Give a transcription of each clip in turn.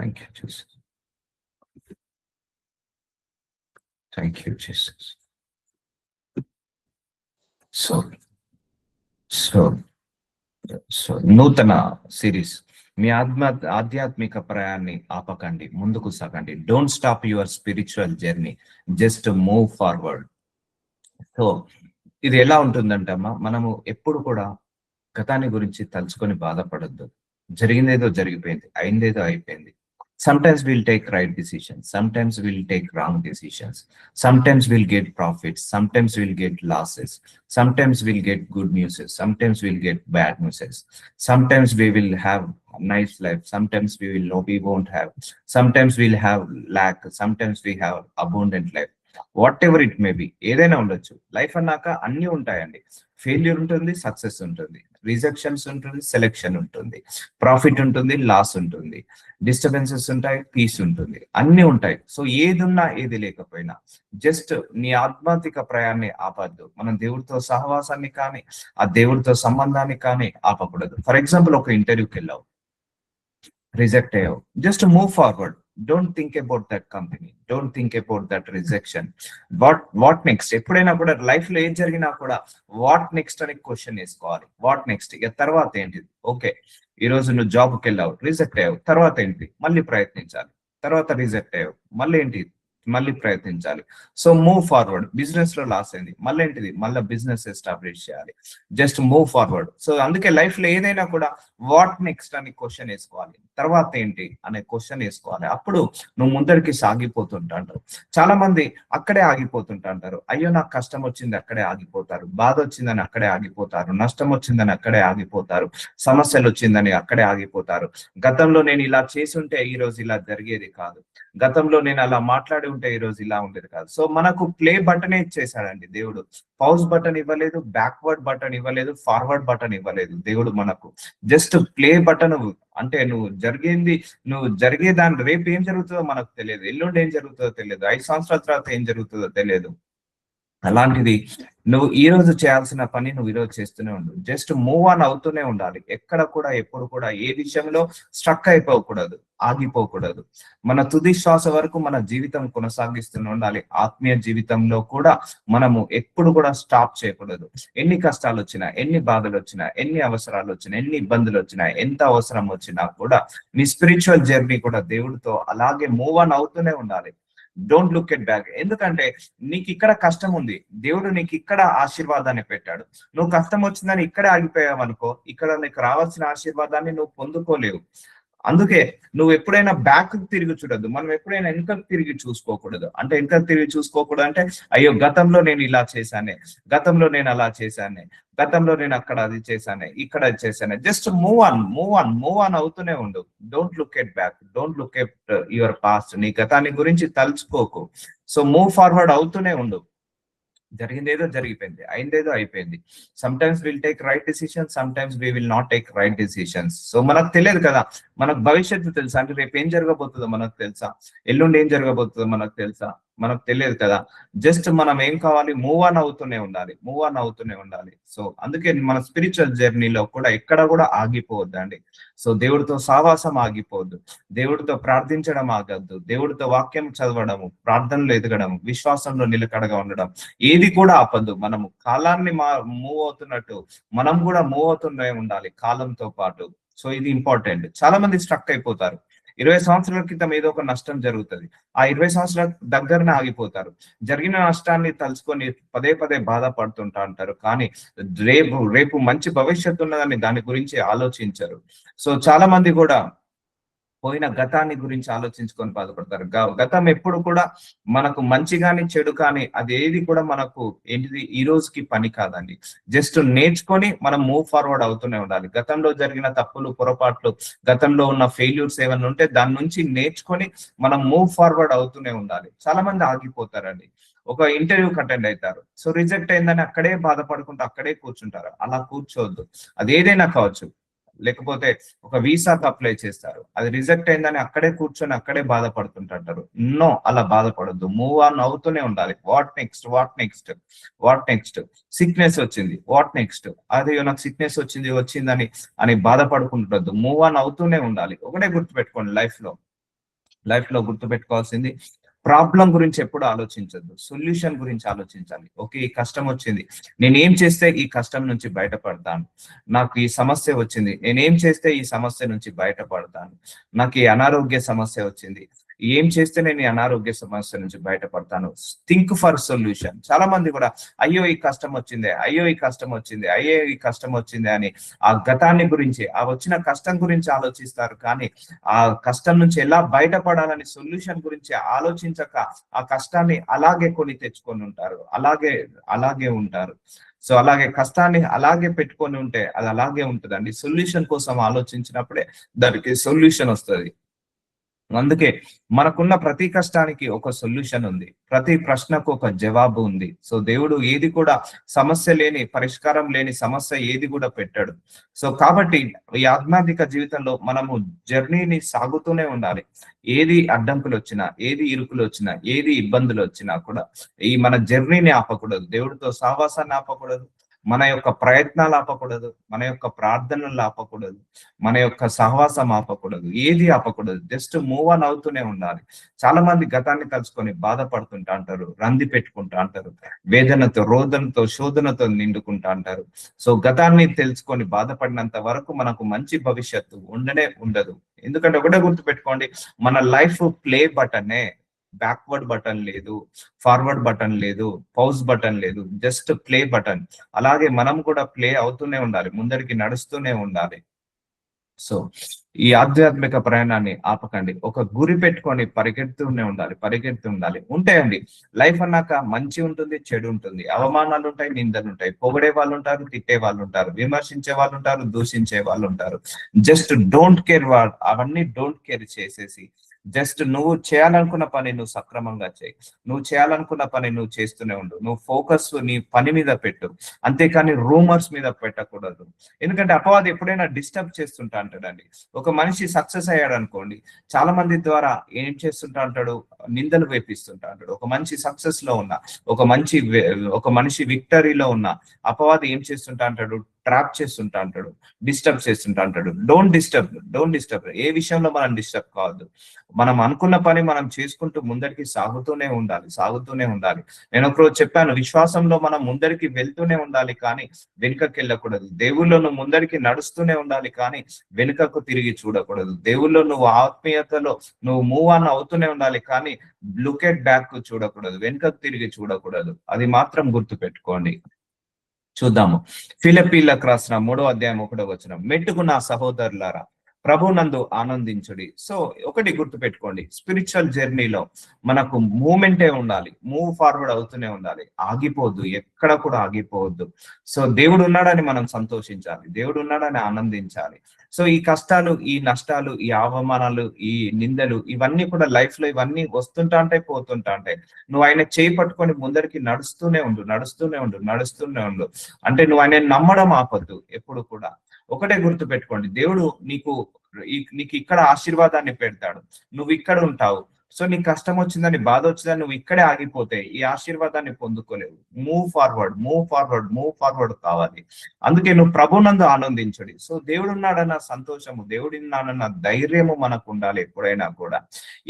Thank you, Jesus. Thank you, Jesus. So so so నూతన series మీ ఆధ్యాత్మిక ప్రయాణాన్ని ఆపకండి, ముందుకు సాగండి. Don't stop your spiritual journey, just move forward. So ఇది ఎలా ఉంటుందంటమ్మా, మనము ఎప్పుడు కూడా గతాన్ని గురించి తలుచుకొని బాధపడద్దు. జరిగిందేదో జరిగిపోయింది, అయిందేదో అయిపోయింది. Sometimes we'll take right decisions, sometimes we'll take wrong decisions, sometimes we'll get profits, sometimes we'll get losses, sometimes we'll get good news, sometimes we'll get bad news, sometimes we will have a nice life, sometimes we won't have, sometimes we'll have lack, sometimes we have abundant life. What ever it may be, ఏదైనా ఉండొచ్చు. Life అన్నాక అన్ని ఉంటాయండి. Failure ఉంటుంది, success ఉంటుంది, rejections ఉంటుంది, selection ఉంటుంది, profit ఉంటుంది, లాస్ ఉంటుంది, డిస్టర్బెన్సెస్ ఉంటాయి, పీస్ ఉంటుంది, అన్ని ఉంటాయి. సో ఏది ఉన్నా ఏది లేకపోయినా జస్ట్ నీ ఆధ్యాత్మిక ప్రయాణాన్ని ఆపద్దు. మనం దేవుడితో సహవాసాన్ని కానీ ఆ దేవుడితో సంబంధాన్ని కానీ ఆపకూడదు. ఫర్ ఎగ్జాంపుల్, ఒక ఇంటర్వ్యూకి వెళ్ళావు, రిజెక్ట్ అయ్యావు, just move forward. Don't think about that company, don't think about that rejection. What next? ఎప్పుడైనా కూడా లైఫ్ లో ఏం జరిగినా కూడా వాట్ నెక్స్ట్ అని క్వశ్చన్ వేసుకోవాలి. What next? ఇక తర్వాత ఏంటిది? ఓకే, ఈ రోజు నువ్వు జాబ్కి వెళ్ళావు, రిజెక్ట్ అయ్యావు, తర్వాత ఏంటి? మళ్ళీ ప్రయత్నించాలి. తర్వాత రిజెక్ట్ అయ్యావు, మళ్ళీ ఏంటి? మళ్ళీ ప్రయత్నించాలి. So move forward. బిజినెస్ లో లాస్ అయింది, మళ్ళీ ఏంటిది? మళ్ళీ బిజినెస్ ఎస్టాబ్లిష్ చేయాలి. Just move forward. సో అందుకే లైఫ్ లో ఏదైనా కూడా వాట్ నెక్స్ట్ అని క్వశ్చన్ వేసుకోవాలి. తర్వాత ఏంటి అనే క్వశ్చన్ వేసుకోవాలి. అప్పుడు నువ్వు ముందరికి సాగిపోతుంటారు. చాలా మంది అక్కడే ఆగిపోతుంటారు. అయ్యో నాకు కష్టం వచ్చింది, అక్కడే ఆగిపోతారు. బాధ వచ్చిందని అక్కడే ఆగిపోతారు. నష్టం వచ్చిందని అక్కడే ఆగిపోతారు. సమస్యలు వచ్చిందని అక్కడే ఆగిపోతారు. గతంలో నేను ఇలా చేసి ఉంటే ఈ రోజు ఇలా జరిగేది కాదు, గతంలో నేను అలా మాట్లాడి ఉంటే ఈ రోజు ఇలా ఉండేది కాదు. సో మనకు ప్లే బటన్ ఇచ్చేసాడండి దేవుడు. పౌజ్ బటన్ ఇవ్వలేదు, బ్యాక్వర్డ్ బటన్ ఇవ్వలేదు, ఫార్వర్డ్ బటన్ ఇవ్వలేదు దేవుడు మనకు. Just play button. అంటే నువ్వు జరిగే దాని రేపు ఏం జరుగుతుందో మనకు తెలియదు, ఎల్లుండి ఏం జరుగుతుందో తెలియదు, 5 సంవత్సరాల తర్వాత ఏం జరుగుతుందో తెలియదు. అలాంటిది నువ్వు ఈ రోజు చేయాల్సిన పని నువ్వు ఈ రోజు చేస్తూనే ఉండు. జస్ట్ మూవ్ ఆన్ అవుతూనే ఉండాలి. ఎక్కడ కూడా ఎప్పుడు కూడా ఏ విషయంలో స్ట్రక్ అయిపోకూడదు, ఆగిపోకూడదు. మన తుది శ్వాస వరకు మన జీవితం కొనసాగిస్తూనే ఉండాలి. ఆత్మీయ జీవితంలో కూడా మనము ఎప్పుడు కూడా స్టాప్ చేయకూడదు. ఎన్ని కష్టాలు వచ్చినా, ఎన్ని బాధలు వచ్చినా, ఎన్ని అవసరాలు వచ్చినా, ఎన్ని ఇబ్బందులు వచ్చినా, ఎంత అవసరం వచ్చినా కూడా నీ స్పిరిచువల్ జర్నీ కూడా దేవుడితో అలాగే మూవ్ ఆన్ అవుతూనే ఉండాలి. Don't look at back. ఎందుకంటే నీకు ఇక్కడ కష్టం ఉంది, దేవుడు నీకు ఇక్కడ ఆశీర్వాదాన్ని పెట్టాడు. నువ్వు కష్టం వచ్చిందని ఇక్కడే ఆగిపోయావు అనుకో, ఇక్కడ నీకు రావాల్సిన ఆశీర్వాదాన్ని నువ్వు పొందుకోలేవు. అందుకే నువ్వు ఎప్పుడైనా బ్యాక్ తిరిగి చూడద్దు. మనం ఎప్పుడైనా వెనుకకు తిరిగి చూసుకోకూడదు. అంటే వెనుకకు తిరిగి చూసుకోకూడదు అంటే, అయ్యో గతంలో నేను ఇలా చేశానే, గతంలో నేను అలా చేశానే, గతంలో నేను అక్కడ అది చేశానే, ఇక్కడ అది చేశానే. జస్ట్ మూవ్ ఆన్ అవుతూనే ఉండు. Don't look at back, don't look at your past. నీ గతాన్ని గురించి తలుచుకోకు. సో మూవ్ ఫార్వర్డ్ అవుతూనే ఉండు. జరిగిందేదో జరిగిపోయింది, అయిందేదో అయిపోయింది. Sometimes will take right decisions, sometimes we will not take right decisions. So మనకు తెలియదు కదా, మనకు భవిష్యత్తు తెలుసా? అంటే రేపు ఏం జరగబోతుందో మనకు తెలుసా? ఎల్లుండి ఏం జరగబోతుందో మనకు తెలుసా? మనకు తెలియదు కదా. జస్ట్ మనం ఏం కావాలి? మూవ్ ఆన్ అవుతూనే ఉండాలి, మూవ్ ఆన్ అవుతూనే ఉండాలి. సో అందుకే మన స్పిరిచువల్ జర్నీలో కూడా ఎక్కడ కూడా ఆగిపోవద్దండి. సో దేవుడితో సావాసం ఆగిపోవద్దు, దేవుడితో ప్రార్థించడం ఆగద్దు, దేవుడితో వాక్యం చదవడము, ప్రార్థనలో ఎదగడం, విశ్వాసంలో నిలకడగా ఉండడం, ఏది కూడా ఆపద్దు. మనము కాలాన్ని మూవ్ అవుతున్నట్టు మనం కూడా మూవ్ అవుతూనే ఉండాలి కాలంతో పాటు. సో ఇది ఇంపార్టెంట్. చాలా మంది స్ట్రక్ అయిపోతారు. 20 సంవత్సరాల క్రితం ఏదో ఒక నష్టం జరుగుతుంది, ఆ 20 సంవత్సరాల దగ్గరనే ఆగిపోతారు. జరిగిన నష్టాన్ని తలుచుకొని పదే పదే బాధపడుతుంటా అంటారు, కానీ రేపు మంచి భవిష్యత్తు ఉన్నదని దాని గురించి ఆలోచించరు. సో చాలా మంది కూడా పోయిన గతాన్ని గురించి ఆలోచించుకొని బాధపడతారు. గతం ఎప్పుడు కూడా మనకు మంచి కానీ చెడు కానీ అది ఏది కూడా మనకు ఏంటిది ఈ రోజుకి పని కాదండి. జస్ట్ నేర్చుకొని మనం మూవ్ ఫార్వర్డ్ అవుతూనే ఉండాలి. గతంలో జరిగిన తప్పులు, పొరపాట్లు, గతంలో ఉన్న ఫెయిల్యూర్స్ ఏమైనా ఉంటే దాని నుంచి నేర్చుకొని మనం మూవ్ ఫార్వర్డ్ అవుతూనే ఉండాలి. చాలా మంది ఆగిపోతారండి. ఒక ఇంటర్వ్యూకి అటెండ్ అవుతారు, సో రిజెక్ట్ అయిందని అక్కడే బాధపడుకుంటూ అక్కడే కూర్చుంటారు. అలా కూర్చోవద్దు. అది ఏదైనా కావచ్చు. లేకపోతే ఒక వీసాకు అప్లై చేస్తారు, అది రిజెక్ట్ అయిందని అక్కడే కూర్చొని అక్కడే బాధపడుతుంటారు. నో, అలా బాధపడద్దు. మూవ్ ఆన్ అవుతూనే ఉండాలి. What next, what next, what next? Sickness వచ్చింది, వాట్ నెక్స్ట్? అదే నాకు సిక్నెస్ వచ్చిందని బాధపడుకుంటుండద్దు. మూవ్ ఆన్ అవుతూనే ఉండాలి. ఒకటే గుర్తుపెట్టుకోండి లైఫ్ లో, లైఫ్ లో గుర్తుపెట్టుకోవాల్సింది, ప్రాబ్లం గురించి ఎప్పుడు ఆలోచించద్దు, సొల్యూషన్ గురించి ఆలోచించాలి. ఓకే, ఈ కష్టం వచ్చింది, నేనేం చేస్తే ఈ కష్టం నుంచి బయటపడతాను, నాకు ఈ సమస్య వచ్చింది, నేనేం చేస్తే ఈ సమస్య నుంచి బయటపడతాను, నాకు ఈ అనారోగ్య సమస్య వచ్చింది, ఏం చేస్తే నేను ఈ అనారోగ్య సమస్య నుంచి బయటపడతాను. Think for solution. చాలా మంది కూడా అయ్యో ఈ కష్టం వచ్చింది, అయ్యో ఈ కష్టం వచ్చింది, అయ్యో ఈ కష్టం వచ్చింది అని ఆ గతాన్ని గురించి, ఆ వచ్చిన కష్టం గురించి ఆలోచిస్తారు. కానీ ఆ కష్టం నుంచి ఎలా బయటపడాలని సొల్యూషన్ గురించి ఆలోచించక ఆ కష్టాన్ని అలాగే కొని తెచ్చుకొని ఉంటారు, అలాగే అలాగే ఉంటారు. సో అలాగే కష్టాన్ని అలాగే పెట్టుకొని ఉంటే అది అలాగే ఉంటుందండి. సొల్యూషన్ కోసం ఆలోచించినప్పుడే దానికి సొల్యూషన్ వస్తుంది. అందుకే మనకున్న ప్రతి కష్టానికి ఒక సొల్యూషన్ ఉంది, ప్రతి ప్రశ్నకు ఒక జవాబు ఉంది. సో దేవుడు ఏది కూడా సమస్య లేని, పరిష్కారం లేని సమస్య ఏది కూడా పెట్టాడు. సో కాబట్టి ఈ ఆధ్యాత్మిక జీవితంలో మనము జర్నీని సాగుతూనే ఉండాలి. ఏది అడ్డంకులు వచ్చినా, ఏది ఇరుకులు వచ్చినా, ఏది ఇబ్బందులు వచ్చినా కూడా ఈ మన జర్నీని ఆపకూడదు, దేవుడితో సహవాసాన్ని ఆపకూడదు, మన యొక్క ప్రయత్నాలు ఆపకూడదు, మన యొక్క ప్రార్థనలు ఆపకూడదు, మన యొక్క సహవాసం ఆపకూడదు, ఏది ఆపకూడదు. జస్ట్ మూవ్ ఆన్ అవుతూనే ఉండాలి. చాలా మంది గతాన్ని తలుచుకొని బాధపడుతుంటా అంటారు, రంది పెట్టుకుంటా అంటారు, వేదనతో, రోదనతో, శోధనతో నిండుకుంటా అంటారు. సో గతాన్ని తెలుసుకొని బాధపడినంత వరకు మనకు మంచి భవిష్యత్తు ఉండనే ఉండదు. ఎందుకంటే ఒకటే గుర్తు పెట్టుకోండి, మన లైఫ్ ప్లే బటనే, బ్యాక్వర్డ్ బటన్ లేదు, ఫార్వర్డ్ బటన్ లేదు, పౌజ్ బటన్ లేదు, జస్ట్ ప్లే బటన్. అలాగే మనం కూడా ప్లే అవుతూనే ఉండాలి, ముందరికి నడుస్తూనే ఉండాలి. సో ఈ ఆధ్యాత్మిక ప్రయాణాన్ని ఆపకండి. ఒక గురి పెట్టుకొని పరిగెడుతూనే ఉండాలి, పరిగెడుతూ ఉండాలి. ఉంటాయండి, లైఫ్ అన్నాక మంచి ఉంటుంది, చెడు ఉంటుంది, అవమానాలు ఉంటాయి, నిందలు ఉంటాయి, పొగిడే వాళ్ళు ఉంటారు, తిట్టే వాళ్ళు ఉంటారు, విమర్శించే వాళ్ళు ఉంటారు, దూషించే వాళ్ళు ఉంటారు. జస్ట్ డోంట్ కేర్, అవన్నీ డోంట్ కేర్ చేసేసి జస్ట్ నువ్వు చేయాలనుకున్న పని నువ్వు సక్రమంగా చేయి, నువ్వు చేయాలనుకున్న పని నువ్వు చేస్తూనే ఉండు, నువ్వు ఫోకస్ నీ పని మీద పెట్టు, అంతేకాని రూమర్స్ మీద పెట్టకూడదు. ఎందుకంటే అపవాది ఎప్పుడైనా డిస్టర్బ్ చేస్తుంటా అంటాడండి. ఒక మనిషి సక్సెస్ అయ్యాడు అనుకోండి, చాలా మంది ద్వారా ఏం చేస్తుంటా అంటాడు, నిందలు వేపిస్తుంటా అంటాడు. ఒక మంచి సక్సెస్ లో ఉన్న, ఒక మనిషి విక్టరీలో ఉన్న అపవాది ఏం చేస్తుంటా అంటాడు, ట్రాప్ చేస్తుంటా అంటాడు, డిస్టర్బ్ చేస్తుంటా అంటాడు. Don't disturb, don't disturb. ఏ విషయంలో మనం డిస్టర్బ్ కావద్దు. మనం అనుకున్న పని మనం చేసుకుంటూ ముందరికి సాగుతూనే ఉండాలి, సాగుతూనే ఉండాలి. నేను ఒకరోజు చెప్పాను, విశ్వాసంలో మనం ముందరికి వెళ్తూనే ఉండాలి, కానీ వెనుకకి వెళ్ళకూడదు. దేవుళ్ళో నువ్వు ముందరికి నడుస్తూనే ఉండాలి, కానీ వెనుకకు తిరిగి చూడకూడదు. దేవుళ్ళో నువ్వు ఆత్మీయతలో నువ్వు మూవ్ ఆన్ అవుతూనే ఉండాలి, కానీ లుక్ ఎట్ బ్యాక్ చూడకూడదు, వెనుకకు తిరిగి చూడకూడదు. అది మాత్రం గుర్తు పెట్టుకోండి. చూద్దాము. ఫిలిప్పీలకు రాసిన 3వ అధ్యాయం 1వ వచనం, మెట్టుకు నా సహోదరులారా ప్రభునందు ఆనందించుడి. సో ఒకటి గుర్తు పెట్టుకోండి, స్పిరిచువల్ జర్నీలో మనకు మూమెంటే ఉండాలి, మూవ్ ఫార్వర్డ్ అవుతూనే ఉండాలి, ఆగిపోవద్దు, ఎక్కడ కూడా ఆగిపోవద్దు. సో దేవుడు ఉన్నాడని మనం సంతోషించాలి, దేవుడు ఉన్నాడని ఆనందించాలి. సో ఈ కష్టాలు, ఈ నష్టాలు, ఈ అవమానాలు, ఈ నిందలు, ఇవన్నీ కూడా లైఫ్ లో ఇవన్నీ వస్తుంటా ఉంటాయి, పోతుంటా ఉంటాయి. నువ్వు ఆయన చేయి పట్టుకొని ముందరికి నడుస్తూనే ఉండు, నడుస్తూనే ఉండు, నడుస్తూనే ఉండు. అంటే నువ్వు ఆయన నమ్మడం ఆపొద్దు ఎప్పుడు కూడా. ఒకటే గుర్తు పెట్టుకోండి, దేవుడు నీకు ఇక్కడ ఆశీర్వాదాన్ని పెడతాడు, నువ్వు ఇక్కడ ఉంటావు. సో నీకు కష్టం వచ్చిందని, బాధ వచ్చిందని నువ్వు ఇక్కడే ఆగిపోతే ఈ ఆశీర్వాదాన్ని పొందుకోలేవు. Move forward, move forward, move forward కావాలి. అందుకే నువ్వు ప్రభునందు ఆనందించడి. సో దేవుడు ఉన్నాడన్న సంతోషము, దేవుడు ఉన్నాడన్న ధైర్యము మనకు ఉండాలి ఎప్పుడైనా కూడా.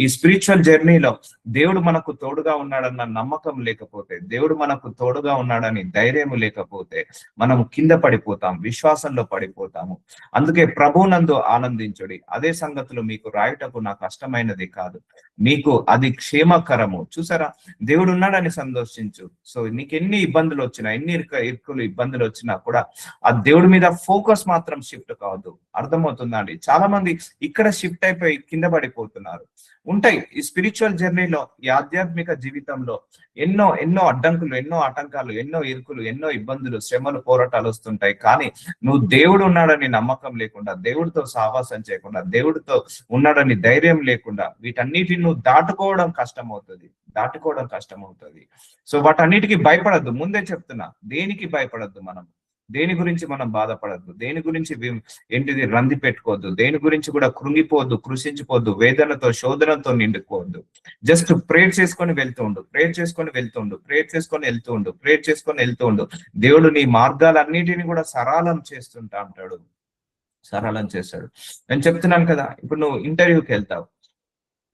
ఈ స్పిరిచువల్ జర్నీలో దేవుడు మనకు తోడుగా ఉన్నాడన్న నమ్మకం లేకపోతే, దేవుడు మనకు తోడుగా ఉన్నాడని ధైర్యం లేకపోతే మనము కింద పడిపోతాం, విశ్వాసంలో పడిపోతాము. అందుకే ప్రభునందు ఆనందించుడి. అదే సంగతులు మీకు రాయుటకు నాకు కష్టమైనది కాదు, మీకు అది క్షేమకరము. చూసారా, దేవుడు ఉన్నాడని సంతోషించు. సో నీకు ఎన్ని ఇబ్బందులు వచ్చినా, ఎన్ని ఇరుకులు ఇబ్బందులు వచ్చినా కూడా ఆ దేవుడి మీద ఫోకస్ మాత్రం షిఫ్ట్ కావద్దు. అర్థమవుతుందా అండి? చాలా మంది ఇక్కడ షిఫ్ట్ అయిపోయి కింద పడిపోతున్నారు. ఉంటాయి ఈ స్పిరిచువల్ జర్నీలో, ఈ ఆధ్యాత్మిక జీవితంలో ఎన్నో ఎన్నో అడ్డంకులు, ఎన్నో ఆటంకాలు, ఎన్నో ఇరుకులు, ఎన్నో ఇబ్బందులు, శ్రమలు, పోరాటాలు వస్తుంటాయి. కానీ నువ్వు దేవుడు ఉన్నాడని నమ్మకం లేకుండా, దేవుడితో సహవాసం చేయకుండా, దేవుడితో ఉన్నాడని ధైర్యం లేకుండా వీటన్నిటిని నువ్వు దాటుకోవడం కష్టం అవుతుంది, దాటుకోవడం కష్టం అవుతుంది. సో వాటన్నిటికీ భయపడద్దు. ముందే చెప్తున్నా, దేనికి భయపడద్దు, మనం దేని గురించి మనం బాధపడద్దు, దేని గురించి ఏంటిది రంది పెట్టుకోవద్దు, దేని గురించి కూడా కృంగిపోవద్దు, కృషించిపోవద్దు, వేదనతో, శోధనతో నిండుకోవద్దు. జస్ట్ ప్రేర్ చేసుకొని వెళ్తూ ఉండు, ప్రేర్ చేసుకొని వెళ్తూ ఉండు, ప్రేర్ చేసుకొని వెళ్తూ ఉండు, ప్రేర్ చేసుకొని వెళ్తూ ఉండు. దేవుడు నీ మార్గాలన్నిటిని కూడా సరళం చేస్తుంటా అంటాడు, సరళం చేస్తాడు. నేను చెప్తున్నాను కదా, ఇప్పుడు నువ్వు ఇంటర్వ్యూకి వెళ్తావు,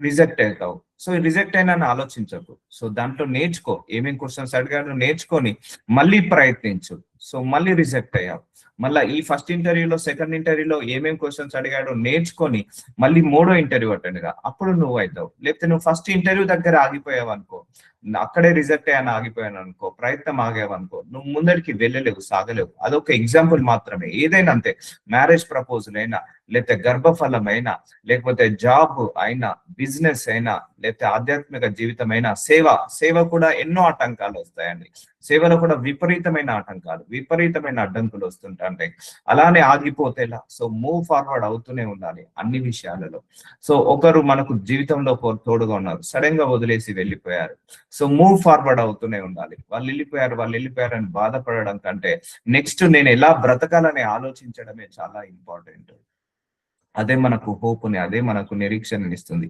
రిజెక్ట్ అవుతావు. సో రిజెక్ట్ అయినా ఆలోచించకు. సో దాంట్లో నేర్చుకో, ఏమేం క్వశ్చన్స్ అడిగాడు నేర్చుకొని మళ్ళీ ప్రయత్నించు. సో మళ్ళీ రిజెక్ట్ అయ్యావు, మళ్ళీ ఈ ఫస్ట్ ఇంటర్వ్యూలో సెకండ్ ఇంటర్వ్యూలో ఏమేం క్వశ్చన్స్ అడిగాడో నేర్చుకొని మళ్ళీ మూడో ఇంటర్వ్యూ అటెండ్ గా, అప్పుడు నువ్వు అవుతావు. లేకపోతే నువ్వు ఫస్ట్ ఇంటర్వ్యూ దగ్గర ఆగిపోయావు అనుకో, అక్కడే రిజెక్ట్ అయ్యాను ఆగిపోయాను అనుకో, ప్రయత్నం ఆగావు అనుకో, నువ్వు ముందరికి వెళ్ళలేవు, సాగలేవు. అదొక ఎగ్జాంపుల్ మాత్రమే. ఏదైనా అంతే, మ్యారేజ్ ప్రపోజల్ అయినా, లేకపోతే గర్భఫలం అయినా, లేకపోతే జాబ్ అయినా, బిజినెస్ అయినా, లేకపోతే ఆధ్యాత్మిక జీవితం అయినా, సేవ కూడా ఎన్నో ఆటంకాలు వస్తాయండి. సేవలో కూడా విపరీతమైన ఆటంకాలు, విపరీతమైన అడ్డంకులు వస్తుంటాయి. అలానే ఆగిపోతే ఎలా? సో మూవ్ ఫార్వర్డ్ అవుతూనే ఉండాలి అన్ని విషయాలలో. సో ఒకరు మనకు జీవితంలో తోడుగా ఉన్నారు, సడన్ గా వదిలేసి వెళ్ళిపోయారు. సో మూవ్ ఫార్వర్డ్ అవుతూనే ఉండాలి. వాళ్ళు వెళ్ళిపోయారు అని బాధపడడం కంటే నెక్స్ట్ నేను ఎలా బ్రతకాలని ఆలోచించడమే చాలా ఇంపార్టెంట్. అదే మనకు హోప్ని, అదే మనకు నిరీక్షణని ఇస్తుంది.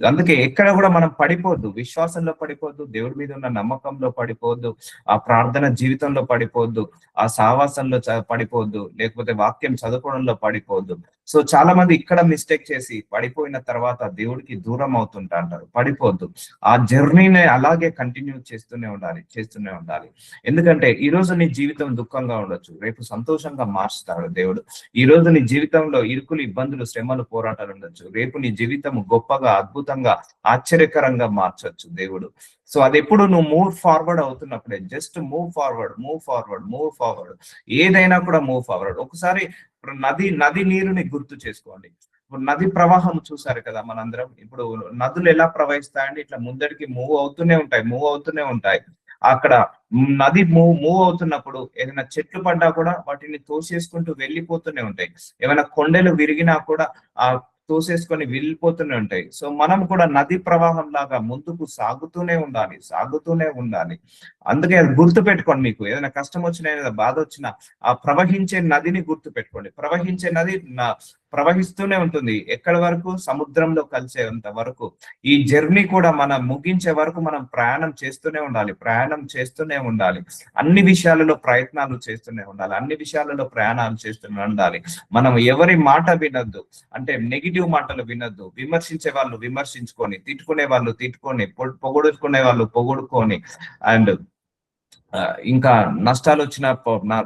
అందుకే ఎక్కడ కూడా మనం పడిపోద్దు, విశ్వాసంలో పడిపోద్దు, దేవుడి మీద ఉన్న నమ్మకంలో పడిపోద్దు, ఆ ప్రార్థన జీవితంలో పడిపోద్దు, ఆ సావాసంలో పడిపోద్దు, లేకపోతే వాక్యం చదువుకోవడంలో పడిపోద్దు. సో చాలా మంది ఇక్కడ మిస్టేక్ చేసి పడిపోయిన తర్వాత దేవుడికి దూరం అవుతుంటా అంటారు. పడిపోద్దు, ఆ జర్నీని అలాగే కంటిన్యూ చేస్తూనే ఉండాలి. ఎందుకంటే ఈ రోజు నీ జీవితం దుఃఖంగా ఉండొచ్చు, రేపు సంతోషంగా మార్చుతాడు దేవుడు. ఈ రోజు నీ జీవితంలో ఇరుకులు, ఇబ్బందులు, శ్రమలు, పోరాటాలు ఉండొచ్చు, రేపు నీ జీవితం గొప్పగా, అద్భుతంగా, ఆశ్చర్యకరంగా మార్చొచ్చు దేవుడు. సో అది ఎప్పుడు నువ్వు మూవ్ ఫార్వర్డ్ అవుతున్నప్పుడే, జస్ట్ మూవ్ ఫార్వర్డ్, ఏదైనా కూడా మూవ్ ఫార్వర్డ్. ఒకసారి ఇప్పుడు నది నీరుని గుర్తు చేసుకోండి. ఇప్పుడు నది ప్రవాహం చూసారు కదా మనందరం. ఇప్పుడు నదులు ఎలా ప్రవహిస్తాయండి? ఇట్లా ముందరికి మూవ్ అవుతూనే ఉంటాయి. అక్కడ నది మూవ్ అవుతున్నప్పుడు ఏదైనా చెట్లు పడ్డా కూడా వాటిని తోసేసుకుంటూ వెళ్ళిపోతూనే ఉంటాయి. ఏమైనా కొండలు విరిగినా కూడా ఆ తోసేసుకొని వెళ్ళిపోతూనే ఉంటాయి. సో మనం కూడా నది ప్రవాహం లాగా ముందుకు సాగుతూనే ఉండాలి. అందుకే అది గుర్తు పెట్టుకోండి. మీకు ఏదైనా కష్టం వచ్చినా, ఏదైనా బాధ వచ్చినా, ఆ ప్రవహించే నదిని గుర్తు పెట్టుకోండి. ప్రవహించే నది ప్రవహిస్తూనే ఉంటుంది. ఎక్కడి వరకు? సముద్రంలో కలిసేంత వరకు. ఈ జర్నీ కూడా మనం ముగించే వరకు మనం ప్రయాణం చేస్తూనే ఉండాలి. అన్ని విషయాలలో ప్రయత్నాలు చేస్తూనే ఉండాలి, అన్ని విషయాలలో ప్రయాణాలు చేస్తూనే ఉండాలి. మనం ఎవరి మాట వినొద్దు, అంటే నెగిటివ్ మాటలు వినొద్దు. విమర్శించే వాళ్ళు విమర్శించుకొని, తిట్టుకునే వాళ్ళు తిట్టుకొని, పొగుడుకునే వాళ్ళు పొగుడుకొని, అండ్ ఇంకా నష్టాలు వచ్చిన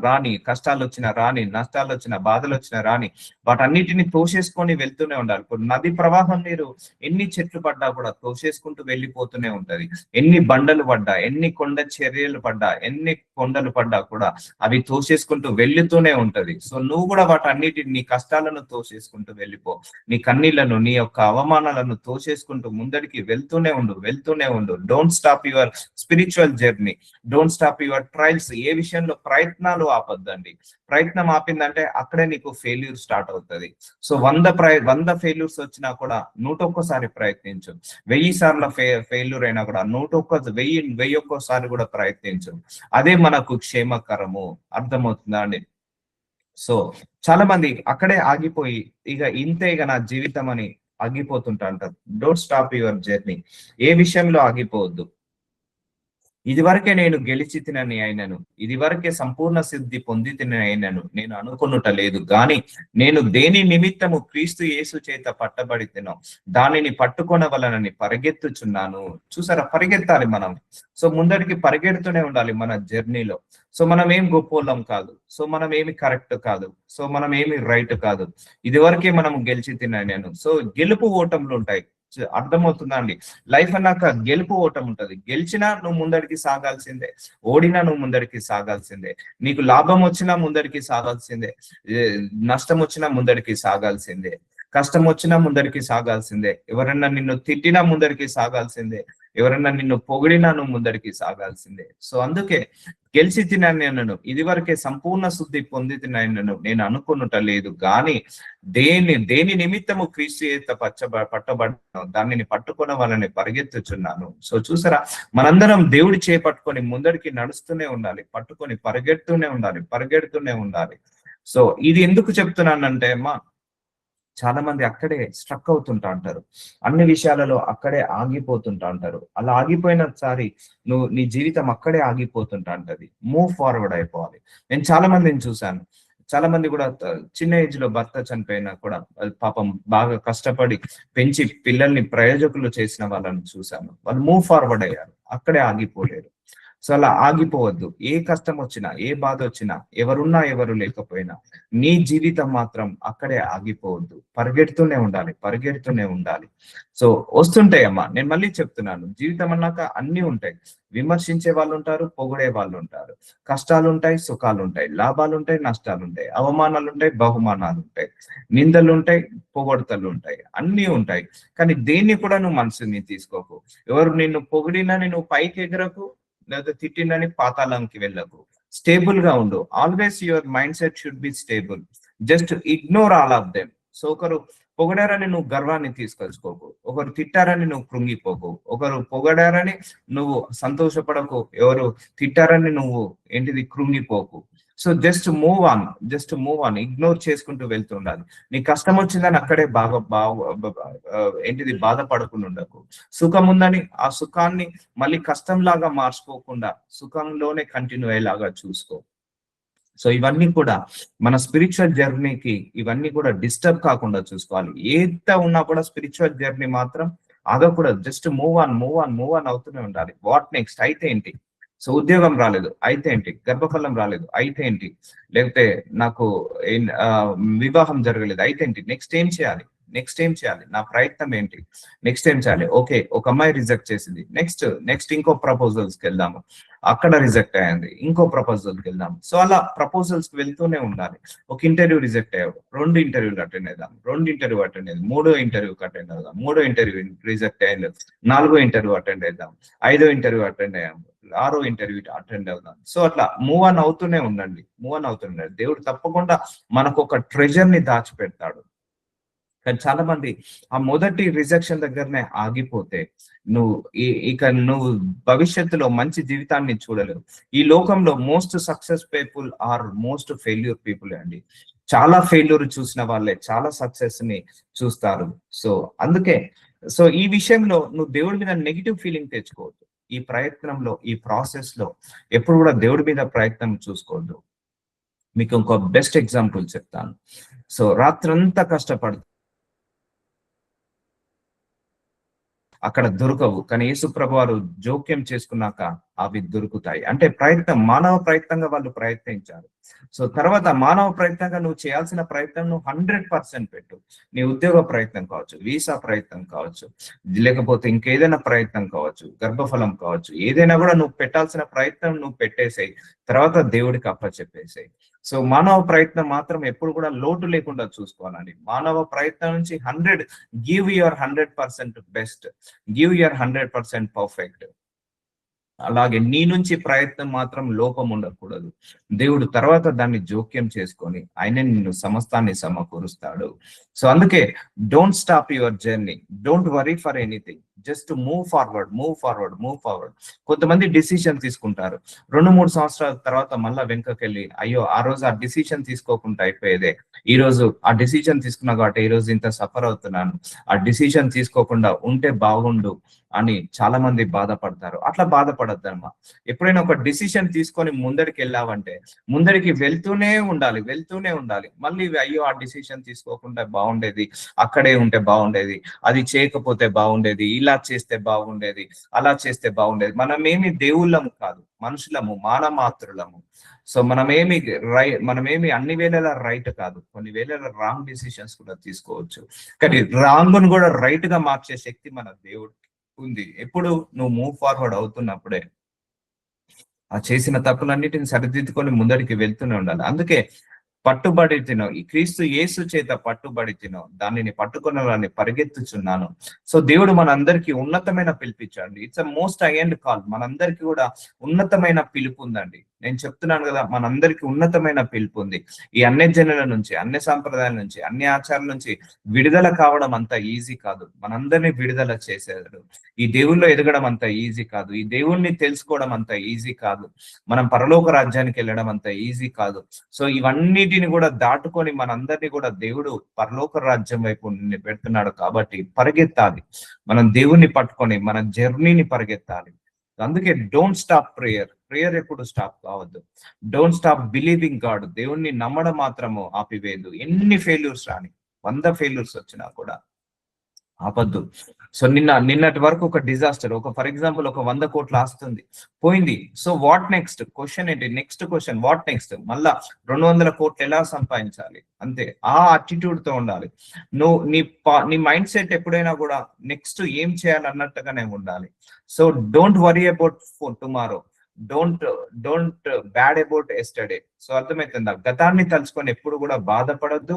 రాని, కష్టాలు వచ్చిన రాని, నష్టాలు వచ్చిన, బాధలు వచ్చిన రాని, వాటన్నిటిని తోసేసుకొని వెళ్తూనే ఉండాలి. ఇప్పుడు నది ప్రవాహం నీరు ఎన్ని చెట్లు పడ్డా కూడా తోసేసుకుంటూ వెళ్ళిపోతూనే ఉంటది. ఎన్ని బండలు పడ్డా, ఎన్ని కొండ చర్యలు పడ్డా, ఎన్ని కొండలు పడ్డా కూడా అవి తోసేసుకుంటూ వెళ్ళుతూనే ఉంటది. సో నువ్వు కూడా వాటన్నిటిని, నీ కష్టాలను తోసేసుకుంటూ వెళ్ళిపో. నీ కన్నీళ్లను, నీ యొక్క అవమానాలను తోసేసుకుంటూ ముందడికి వెళ్తూనే ఉండు. Don't stop your spiritual journey, don't stop your trials. ఏ విషయంలో ప్రయత్నాలు ఆపొద్దండి. ప్రయత్నం ఆపిందంటే అక్కడే నీకు ఫెయిల్యూర్ స్టార్ట్ అవుతుంది. సో 100 ఫెయిల్యూర్స్ వచ్చినా కూడా 101 ప్రయత్నించు. 1000 సార్లు ఫెయిల్యూర్ అయినా కూడా 1001 కూడా ప్రయత్నించు. అదే మనకు క్షేమకరము. అర్థమవుతుందా అండి? సో చాలా మంది అక్కడే ఆగిపోయి ఇక నా జీవితం అని ఆగిపోతుంటా అంటారు. Don't stop your journey. ఏ విషయంలో ఆగిపోవద్దు. ఇదివరకే నేను గెలిచి తినని అయినను, ఇదివరకే సంపూర్ణ సిద్ధి పొంది తినని అయినను నేను అనుకునుట లేదు గాని, నేను దేని నిమిత్తము క్రీస్తు యేసు చేత పట్టబడి తినో దానిని పట్టుకొనవలనని పరిగెత్తుచున్నాను. చూసారా, పరిగెత్తాలి మనం. సో ముందరికి పరిగెడుతూనే ఉండాలి మన జర్నీలో. సో మనం ఏం గొప్పోళ్ళం కాదు, సో మనం ఏమి కరెక్ట్ కాదు, సో మనం ఏమి రైట్ కాదు. ఇదివరకే మనం గెలిచి తినను. సో గెలుపు ఓటములు ఉంటాయి. అర్థమవుతుందా అండి? లైఫ్ అన్నాక గెలుపు ఓటం ఉంటది. గెలిచినా నువ్వు ముందడికి సాగాల్సిందే, ఓడినా నువ్వు ముందడికి సాగాల్సిందే. నీకు లాభం వచ్చినా ముందడికి సాగాల్సిందే, నష్టం వచ్చినా ముందడికి సాగాల్సిందే, కష్టం వచ్చినా ముందడికి సాగాల్సిందే. ఎవరన్నా నిన్ను తిట్టినా ముందడికి సాగాల్సిందే, ఎవరన్నా నిన్ను పొగిడినా నువ్వు ముందడికి సాగాల్సిందే. సో అందుకే గెలిచి తినను, ఇది వరకే సంపూర్ణ శుద్ధి పొంది తినను నేను అనుకున్నట లేదు గాని, దేని నిమిత్తము క్రీస్తు చేత పట్టబడ్డాను దానిని పట్టుకున్న వాళ్ళని పరిగెత్తుచున్నాను. సో చూసారా, మనందరం దేవుడి చేపట్టుకొని ముందడికి నడుస్తూనే ఉండాలి, పట్టుకొని పరిగెడుతూనే ఉండాలి. సో ఇది ఎందుకు చెప్తున్నానంటే అమ్మా, చాలా మంది అక్కడే స్ట్రక్ అవుతుంటా అంటారు, అన్ని విషయాలలో అక్కడే ఆగిపోతుంటా అంటారు. అలా ఆగిపోయినసారి నీ జీవితం అక్కడే ఆగిపోతుంటా అంటది. మూవ్ ఫార్వర్డ్ అయిపోవాలి. నేను చాలా మందిని చూశాను, చాలా మంది కూడా చిన్న ఏజ్ లో భర్త చనిపోయినా కూడా పాపం బాగా కష్టపడి పెంచి పిల్లల్ని ప్రయోజకులు చేసిన వాళ్ళని చూశాను. వాళ్ళు మూవ్ ఫార్వర్డ్ అయ్యారు, అక్కడే ఆగిపోలేరు. సో అలా ఆగిపోవద్దు. ఏ కష్టం వచ్చినా, ఏ బాధ వచ్చినా, ఎవరున్నా ఎవరు లేకపోయినా నీ జీవితం మాత్రం అక్కడే ఆగిపోవద్దు. పరిగెడుతూనే ఉండాలి, పరిగెడుతూనే ఉండాలి. సో వస్తుంటాయమ్మా, నేను మళ్ళీ చెప్తున్నాను, జీవితం అన్నాక అన్ని ఉంటాయి. విమర్శించే వాళ్ళు ఉంటారు, పొగిడే వాళ్ళు ఉంటారు. కష్టాలు ఉంటాయి, సుఖాలు ఉంటాయి, లాభాలు ఉంటాయి, నష్టాలు ఉంటాయి, అవమానాలు ఉంటాయి, బహుమానాలు ఉంటాయి, నిందలు ఉంటాయి, పొగడతలు ఉంటాయి, అన్ని ఉంటాయి. కానీ దేన్ని కూడా నువ్వు మనసుని తీసుకోకు. ఎవరు నిన్ను పొగిడినా నువ్వు పైకి ఎగరకు, లేదా తిట్టిందని పాతాళంకి వెళ్ళకు. స్టేబుల్ గా ఉండు. Always your mind set should be stable. Just ignore all of them. So ఒకరు పొగడారని నువ్వు గర్వాన్ని తీసుకొచ్చుకోకు, ఒకరు తిట్టారని నువ్వు కృంగిపోకు, ఒకరు పొగడారని నువ్వు సంతోషపడకు, ఎవరు తిట్టారని నువ్వు ఏంటిది కృంగిపోకు. So just move on, just move on. Ignore చేసుకుంటూ వెళ్తుండాలి. నీ కష్టం వచ్చిందని అక్కడే ఏంటిది బాధపడకుండా ఉండకు. సుఖం ఉందని ఆ సుఖాన్ని మళ్ళీ కష్టంలాగా మార్చుకోకుండా సుఖంలోనే కంటిన్యూ అయ్యేలాగా చూసుకో. సో ఇవన్నీ కూడా మన స్పిరిచువల్ జర్నీకి ఇవన్నీ కూడా డిస్టర్బ్ కాకుండా చూసుకోవాలి. ఏత ఉన్నా కూడా స్పిరిచువల్ జర్నీ మాత్రం ఆగకూడదు. Just move on, move on, move on అవుతూనే ఉండాలి. What next? అయితే ఏంటి? సో ఉద్యోగం రాలేదు, అయితే ఏంటి? గర్భఫలం రాలేదు, అయితే ఏంటి? లేకపోతే నాకు వివాహం జరగలేదు, అయితే ఏంటి? నెక్స్ట్ ఏం చేయాలి? నెక్స్ట్ ఏం చేయాలి? నా ప్రయత్నం ఏంటి? నెక్స్ట్ ఏం చేయాలి? ఓకే, ఒక అమ్మాయి రిజెక్ట్ చేసింది, నెక్స్ట్ ఇంకో ప్రపోజల్స్కి వెళ్దాము, అక్కడ రిజెక్ట్ అయ్యింది, ఇంకో ప్రపోజల్కి వెళ్దాం. సో అలా ప్రపోజల్స్ కి వెళ్తూనే ఉండాలి. ఒక ఇంటర్వ్యూ రిజెక్ట్ అయ్యావు, 2 ఇంటర్వ్యూలు అటెండ్ అవుదాం, 2 ఇంటర్వ్యూ అటెండ్ అయ్యాం, 3వ ఇంటర్వ్యూకి అటెండ్ అవుదాం, 3వ ఇంటర్వ్యూ రిజెక్ట్ అయ్యింది, 4వ ఇంటర్వ్యూ అటెండ్ అవుదాం, 5వ ఇంటర్వ్యూ అటెండ్ అయ్యాం, 6వ ఇంటర్వ్యూ అటెండ్ అవుదాం. సో అట్లా మూవ్ ఆన్ అవుతూనే ఉండండి, మూవ్ ఆన్ అవుతూనే ఉండండి. దేవుడు తప్పకుండా మనకు ఒక ట్రెజర్ ని దాచిపెడతాడు. కానీ చాలా మంది ఆ మొదటి రిజెక్షన్ దగ్గరనే ఆగిపోతే నువ్వు నువ్వు భవిష్యత్తులో మంచి జీవితాన్ని చూడలేవు. ఈ లోకంలో most success people are most failure people అండి. చాలా ఫెయిల్యూర్ చూసిన వాళ్ళే చాలా సక్సెస్ ని చూస్తారు. సో అందుకే ఈ విషయంలో నువ్వు దేవుడి మీద నెగిటివ్ ఫీలింగ్ తెచ్చుకోవద్దు. ఈ ప్రయత్నంలో, ఈ ప్రాసెస్ లో ఎప్పుడు కూడా దేవుడి మీద ప్రయత్నం చూసుకోవద్దు. మీకు ఇంకో బెస్ట్ ఎగ్జాంపుల్ చెప్తాను. సో రాత్రంతా కష్టపడుతూ అక్కడ దొరకవు, కానీ యేసుప్రభు వారు జోక్యం చేసుకున్నాక అవి దొరుకుతాయి. అంటే ప్రయత్నం, మానవ ప్రయత్నంగా వాళ్ళు ప్రయత్నించారు. సో తర్వాత మానవ ప్రయత్నంగా నువ్వు చేయాల్సిన ప్రయత్నం నువ్వు 100% పెట్టు. నీ ఉద్యోగ ప్రయత్నం కావచ్చు, వీసా ప్రయత్నం కావచ్చు, లేకపోతే ఇంకేదైనా ప్రయత్నం కావచ్చు, గర్భఫలం కావచ్చు, ఏదైనా కూడా నువ్వు పెట్టాల్సిన ప్రయత్నం నువ్వు పెట్టేసేయి. తర్వాత దేవుడికి అప్పచెప్పేసేయి. సో మానవ ప్రయత్నం మాత్రం ఎప్పుడు కూడా లోటు లేకుండా చూసుకోవాలండి. మానవ ప్రయత్నం నుంచి 100, give your 100% best, give your 100% perfect. అలాగే నీ నుంచి ప్రయత్నం మాత్రం లోపం ఉండకూడదు. దేవుడు తర్వాత దాన్ని జోక్యం చేసుకొని ఆయన నిన్ను సమస్తాన్ని సమకూరుస్తాడు. సో అందుకే don't stop your journey, don't worry for anything, just move forward, move forward, move forward. కొంతమంది డిసిషన్ తీసుకుంటారు, 2-3 సంవత్సరాల తర్వాత మళ్ళా వెనుకకెళ్ళి అయ్యో ఆ రోజు ఆ డిసిషన్ తీసుకోకుండా అయిపోయేదే, ఈ రోజు ఆ డిసిషన్ తీసుకున్నా కాబట్టి ఈ రోజు ఇంత సఫర్ అవుతున్నాను, ఆ డిసిషన్ తీసుకోకుండా ఉంటే బాగుండు అని చాలా మంది బాధపడతారు. అట్లా బాధపడద్దమ్మా. ఎప్పుడైనా ఒక డిసిషన్ తీసుకొని ముందరికి వెళ్ళావంటే ముందరికి వెళ్తూనే ఉండాలి, వెళ్తూనే ఉండాలి. మళ్ళీ అయ్యో ఆ డిసిషన్ తీసుకోకుండా బాగుండేది, అక్కడే ఉంటే బాగుండేది, అది చేయకపోతే బాగుండేది, ఇలా చేస్తే బాగుండేది, అలా చేస్తే బాగుండేది. మనమేమి దేవుళ్ళము కాదు, మనుషులము, మానమాత్రులము. సో మనమేమి అన్ని వేళలా రైట్ కాదు, కొన్ని వేళల రాంగ్ డిసిషన్స్ కూడా తీసుకోవచ్చు. కానీ రాంగ్ ను కూడా రైట్ గా మార్చే శక్తి మన దేవుడికి ఉంది. ఎప్పుడు నువ్వు మూవ్ ఫార్వర్డ్ అవుతున్నప్పుడే ఆ చేసిన తప్పులన్నిటిని సరిదిద్దుకొని ముందడికి వెళ్తూనే ఉండాలి. అందుకే పట్టుబడి తినో, ఈ క్రీస్తు యేసు చేత పట్టుబడి తినో, దానిని పట్టుకున్న పరిగెత్తుచున్నాను. సో దేవుడు మనందరికీ ఉన్నతమైన పిలిపించండి. It's a most high and call. మనందరికీ కూడా ఉన్నతమైన పిలుపు ఉందండి. నేను చెప్తున్నాను కదా, మనందరికీ ఉన్నతమైన పిలుపు ఉంది. ఈ అన్ని జనుల నుంచి, అన్ని సాంప్రదాయాల నుంచి, అన్ని ఆచారాల నుంచి విడుదల కావడం అంత ఈజీ కాదు. మనందరినీ విడుదల చేసేది ఈ దేవుల్లో ఎదగడం అంత ఈజీ కాదు. ఈ దేవుణ్ణి తెలుసుకోవడం అంత ఈజీ కాదు. మనం పరలోక రాజ్యానికి వెళ్ళడం అంత ఈజీ కాదు. సో ఇవన్నిటిని కూడా దాటుకొని మనందరినీ కూడా దేవుడు పరలోక రాజ్యం వైపు పెడుతున్నాడు. కాబట్టి పరిగెత్తాలి, మనం దేవుణ్ణి పట్టుకొని మన జర్నీని పరిగెత్తాలి. అందుకే డోంట్ స్టాప్ ప్రేయర్, ప్రేయర్ ఎప్పుడు స్టాప్ కావద్దు. Don't stop believing God. దేవుణ్ణి నమ్మడం మాత్రము ఆపివేయదు. ఎన్ని ఫెయిల్యూర్స్ రాని, 100 ఫెయిల్యూర్స్ వచ్చినా కూడా ఆపద్దు. సో నిన్నటి వరకు ఒక డిజాస్టర్, ఒక ఫర్ ఎగ్జాంపుల్ ఒక 100 కోట్ల ఆస్తుంది పోయింది. So what next? క్వశ్చన్ ఏంటి? Next question what next? మళ్ళా 200 కోట్లు ఎలా సంపాదించాలి? అంతే. ఆ అటిట్యూడ్ తో ఉండాలి. నువ్వు నీ మైండ్ సెట్ ఎప్పుడైనా కూడా నెక్స్ట్ ఏం చేయాలి అన్నట్టుగానే ఉండాలి. So don't worry about tomorrow, don't bad about yesterday. So అర్థమవుతుందా? గతాన్ని తలుచుకొని ఎప్పుడు కూడా బాధపడొద్దు,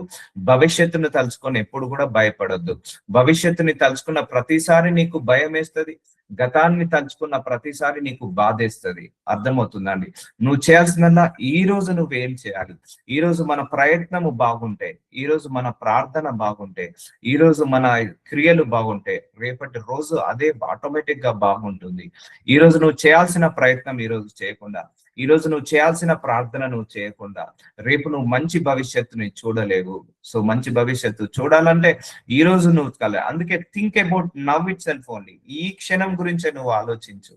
భవిష్యత్తును తలుచుకొని ఎప్పుడు కూడా భయపడొద్దు. భవిష్యత్తుని తలుచుకున్న ప్రతిసారి నీకు భయం వేస్తుంది, గతాన్ని తలుచుకున్న ప్రతిసారి నీకు బాధేస్తుంది. అర్థమవుతుందండి? నువ్వు చేయాల్సిందల్లా ఈ రోజు నువ్వేం చేయాలి, ఈ రోజు మన ప్రయత్నము బాగుంటే, ఈ రోజు మన ప్రార్థన బాగుంటే, ఈ రోజు మన క్రియలు బాగుంటే రేపటి రోజు అదే ఆటోమేటిక్ గా బాగుంటుంది. ఈ రోజు నువ్వు చేయాల్సిన ప్రయత్నం ఈ రోజు చేయకుండా, ఈ రోజు నువ్వు చేయాల్సిన ప్రార్థన నువ్వు చేయకుండా రేపు నువ్వు మంచి భవిష్యత్తుని చూడలేవు. సో మంచి భవిష్యత్తు చూడాలంటే ఈ రోజు నువ్వు అందుకే think about now it self only. ఈ క్షణం గురించే నువ్వు ఆలోచించు.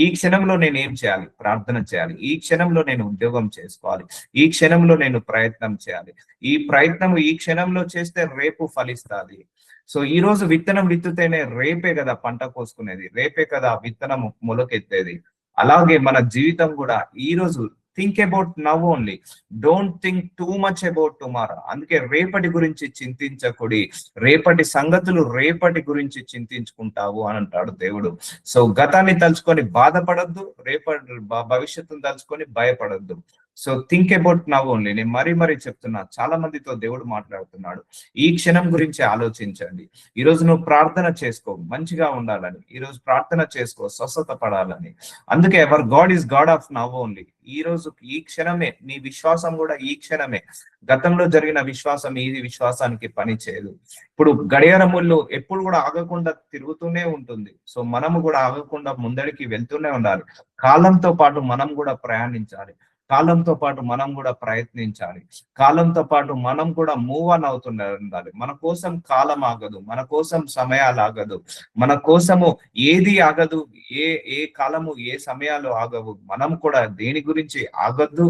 ఈ క్షణంలో నేను ఏం చేయాలి? ప్రార్థన చేయాలి. ఈ క్షణంలో నేను ఉద్యోగం చేసుకోవాలి. ఈ క్షణంలో నేను ప్రయత్నం చేయాలి. ఈ ప్రయత్నం ఈ క్షణంలో చేస్తే రేపు ఫలిస్తుంది. సో ఈ రోజు విత్తనం విత్తుతేనే రేపే కదా పంట కోసుకునేది, రేపే కదా విత్తనం మొలకెత్తేది. అలాగే మన జీవితం కూడా ఈ రోజు think about now only, don't think too much about tomorrow. అందుకే రేపటి గురించి చింతించకుడి, రేపటి సంగతులు రేపటి గురించి చింతించుకుంటావు అని అంటాడు దేవుడు. సో గతాన్ని తలుచుకొని బాధపడద్దు, రేపటి భవిష్యత్తును తలుచుకొని భయపడద్దు. So think about now only. నేను మరీ చెప్తున్నా, చాలా మందితో దేవుడు మాట్లాడుతున్నాడు. ఈ క్షణం గురించి ఆలోచించండి. ఈ రోజు నువ్వు ప్రార్థన చేసుకో, మంచిగా ఉండాలని. ఈ రోజు ప్రార్థన చేసుకో, స్వస్థత పడాలని. అందుకే hour God is God of now only. ఈ రోజు ఈ క్షణమే, నీ విశ్వాసం కూడా ఈ క్షణమే. గతంలో జరిగిన విశ్వాసం ఈ విశ్వాసానికి పని చేయదు. ఇప్పుడు గడియారములు ఎప్పుడు కూడా ఆగకుండా తిరుగుతూనే ఉంటుంది. సో మనము కూడా ఆగకుండా ముందడికి వెళ్తూనే ఉండాలి. కాలంతో పాటు మనం కూడా ప్రయాణించాలి. కాలంతో పాటు మనం కూడా ప్రయత్నించాలి. కాలంతో పాటు మనం కూడా మూవ్ ఆన్ ఉండాలి. మన కోసం కాలం ఆగదు, మన కోసం సమయాలు ఆగదు, మన కోసము ఏది ఆగదు. ఏ కాలము ఏ సమయాలు ఆగవు. మనం కూడా దేని గురించి ఆగద్దు,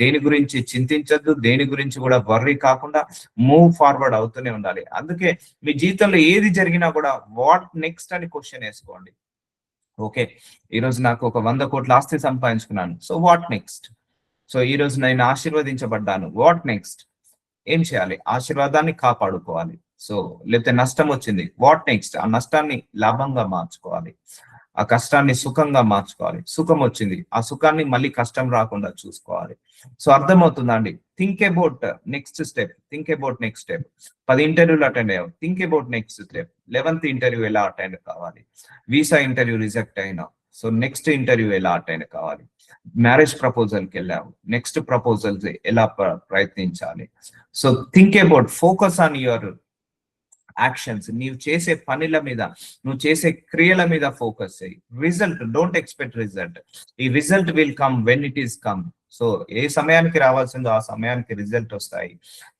దేని గురించి చింతించద్దు, దేని గురించి కూడా వర్రీ కాకుండా మూవ్ ఫార్వర్డ్ అవుతూనే ఉండాలి. అందుకే మీ జీవితంలో ఏది జరిగినా కూడా వాట్ నెక్స్ట్ అని క్వశ్చన్ వేసుకోండి. ఓకే, ఈరోజు నాకు ఒక 100 కోట్ల ఆస్తి సంపాదించుకున్నాను. So what next? సో ఈ రోజు నేను ఆశీర్వదించబడ్డాను. What next? ఏం చేయాలి? ఆశీర్వాదాన్ని కాపాడుకోవాలి. సో లేకపోతే నష్టం వచ్చింది, వాట్ నెక్స్ట్? ఆ నష్టాన్ని లాభంగా మార్చుకోవాలి, ఆ కష్టాన్ని సుఖంగా మార్చుకోవాలి. సుఖం వచ్చింది, ఆ సుఖాన్ని మళ్ళీ కష్టం రాకుండా చూసుకోవాలి. సో అర్థమవుతుందా అండి? Think about next step, think about next step. 10 ఇంటర్వ్యూలు అటెండ్ అయ్యావు, think about next step. 11th interview ఎలా అటెండ్ కావాలి? వీసా ఇంటర్వ్యూ రిజెక్ట్ అయినా, సో నెక్స్ట్ ఇంటర్వ్యూ ఎలా అటెండ్ కావాలి? మ్యారేజ్ ప్రపోజల్ కి వెళ్ళావు, నెక్స్ట్ ప్రపోజల్ ఎలా ప్రయత్నించాలి? So think about, focus on your actions. నీవు చేసే పనుల మీద, నువ్వు చేసే క్రియల మీద ఫోకస్ చేయి. Result, don't expect result. ఈ result will come when it is come. So ఏ సమయానికి రావాల్సిందో ఆ సమయానికి రిజల్ట్ వస్తాయి.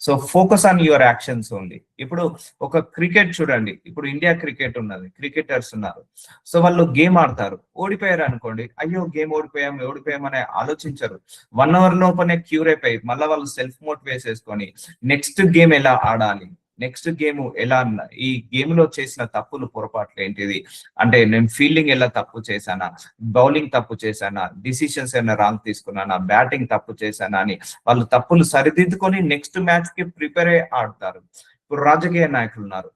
So focus on your actions only. ఇప్పుడు ఒక క్రికెట్ చూడండి, ఇప్పుడు ఇండియా క్రికెట్ ఉన్నది, క్రికెటర్స్ ఉన్నారు. సో వాళ్ళు గేమ్ ఆడతారు, ఓడిపోయారు అనుకోండి, అయ్యో గేమ్ ఓడిపోయామని ఆలోచించరు. 1 hour లోపనే క్యూర్ అయిపోయి మళ్ళీ వాళ్ళు సెల్ఫ్ మోటివేట్ చేసుకొని నెక్స్ట్ గేమ్ ఎలా ఆడాలి, నెక్స్ట్ గేమ్ ఎలా, ఈ గేమ్ లో చేసిన తప్పులు పొరపాట్లు ఏంటిది అంటే, నేను ఫీల్డింగ్ ఎలా తప్పు చేశానా, బౌలింగ్ తప్పు చేశానా, డిసిషన్స్ ఏమైనా రాంగ్ తీసుకున్నానా, బ్యాటింగ్ తప్పు చేశానా అని వాళ్ళు తప్పులు సరిదిద్దుకొని నెక్స్ట్ మ్యాచ్ కి ప్రిపేర్ అయ్యి ఆడతారు. ఇప్పుడు రాజకీయ నాయకులు ఉన్నారు,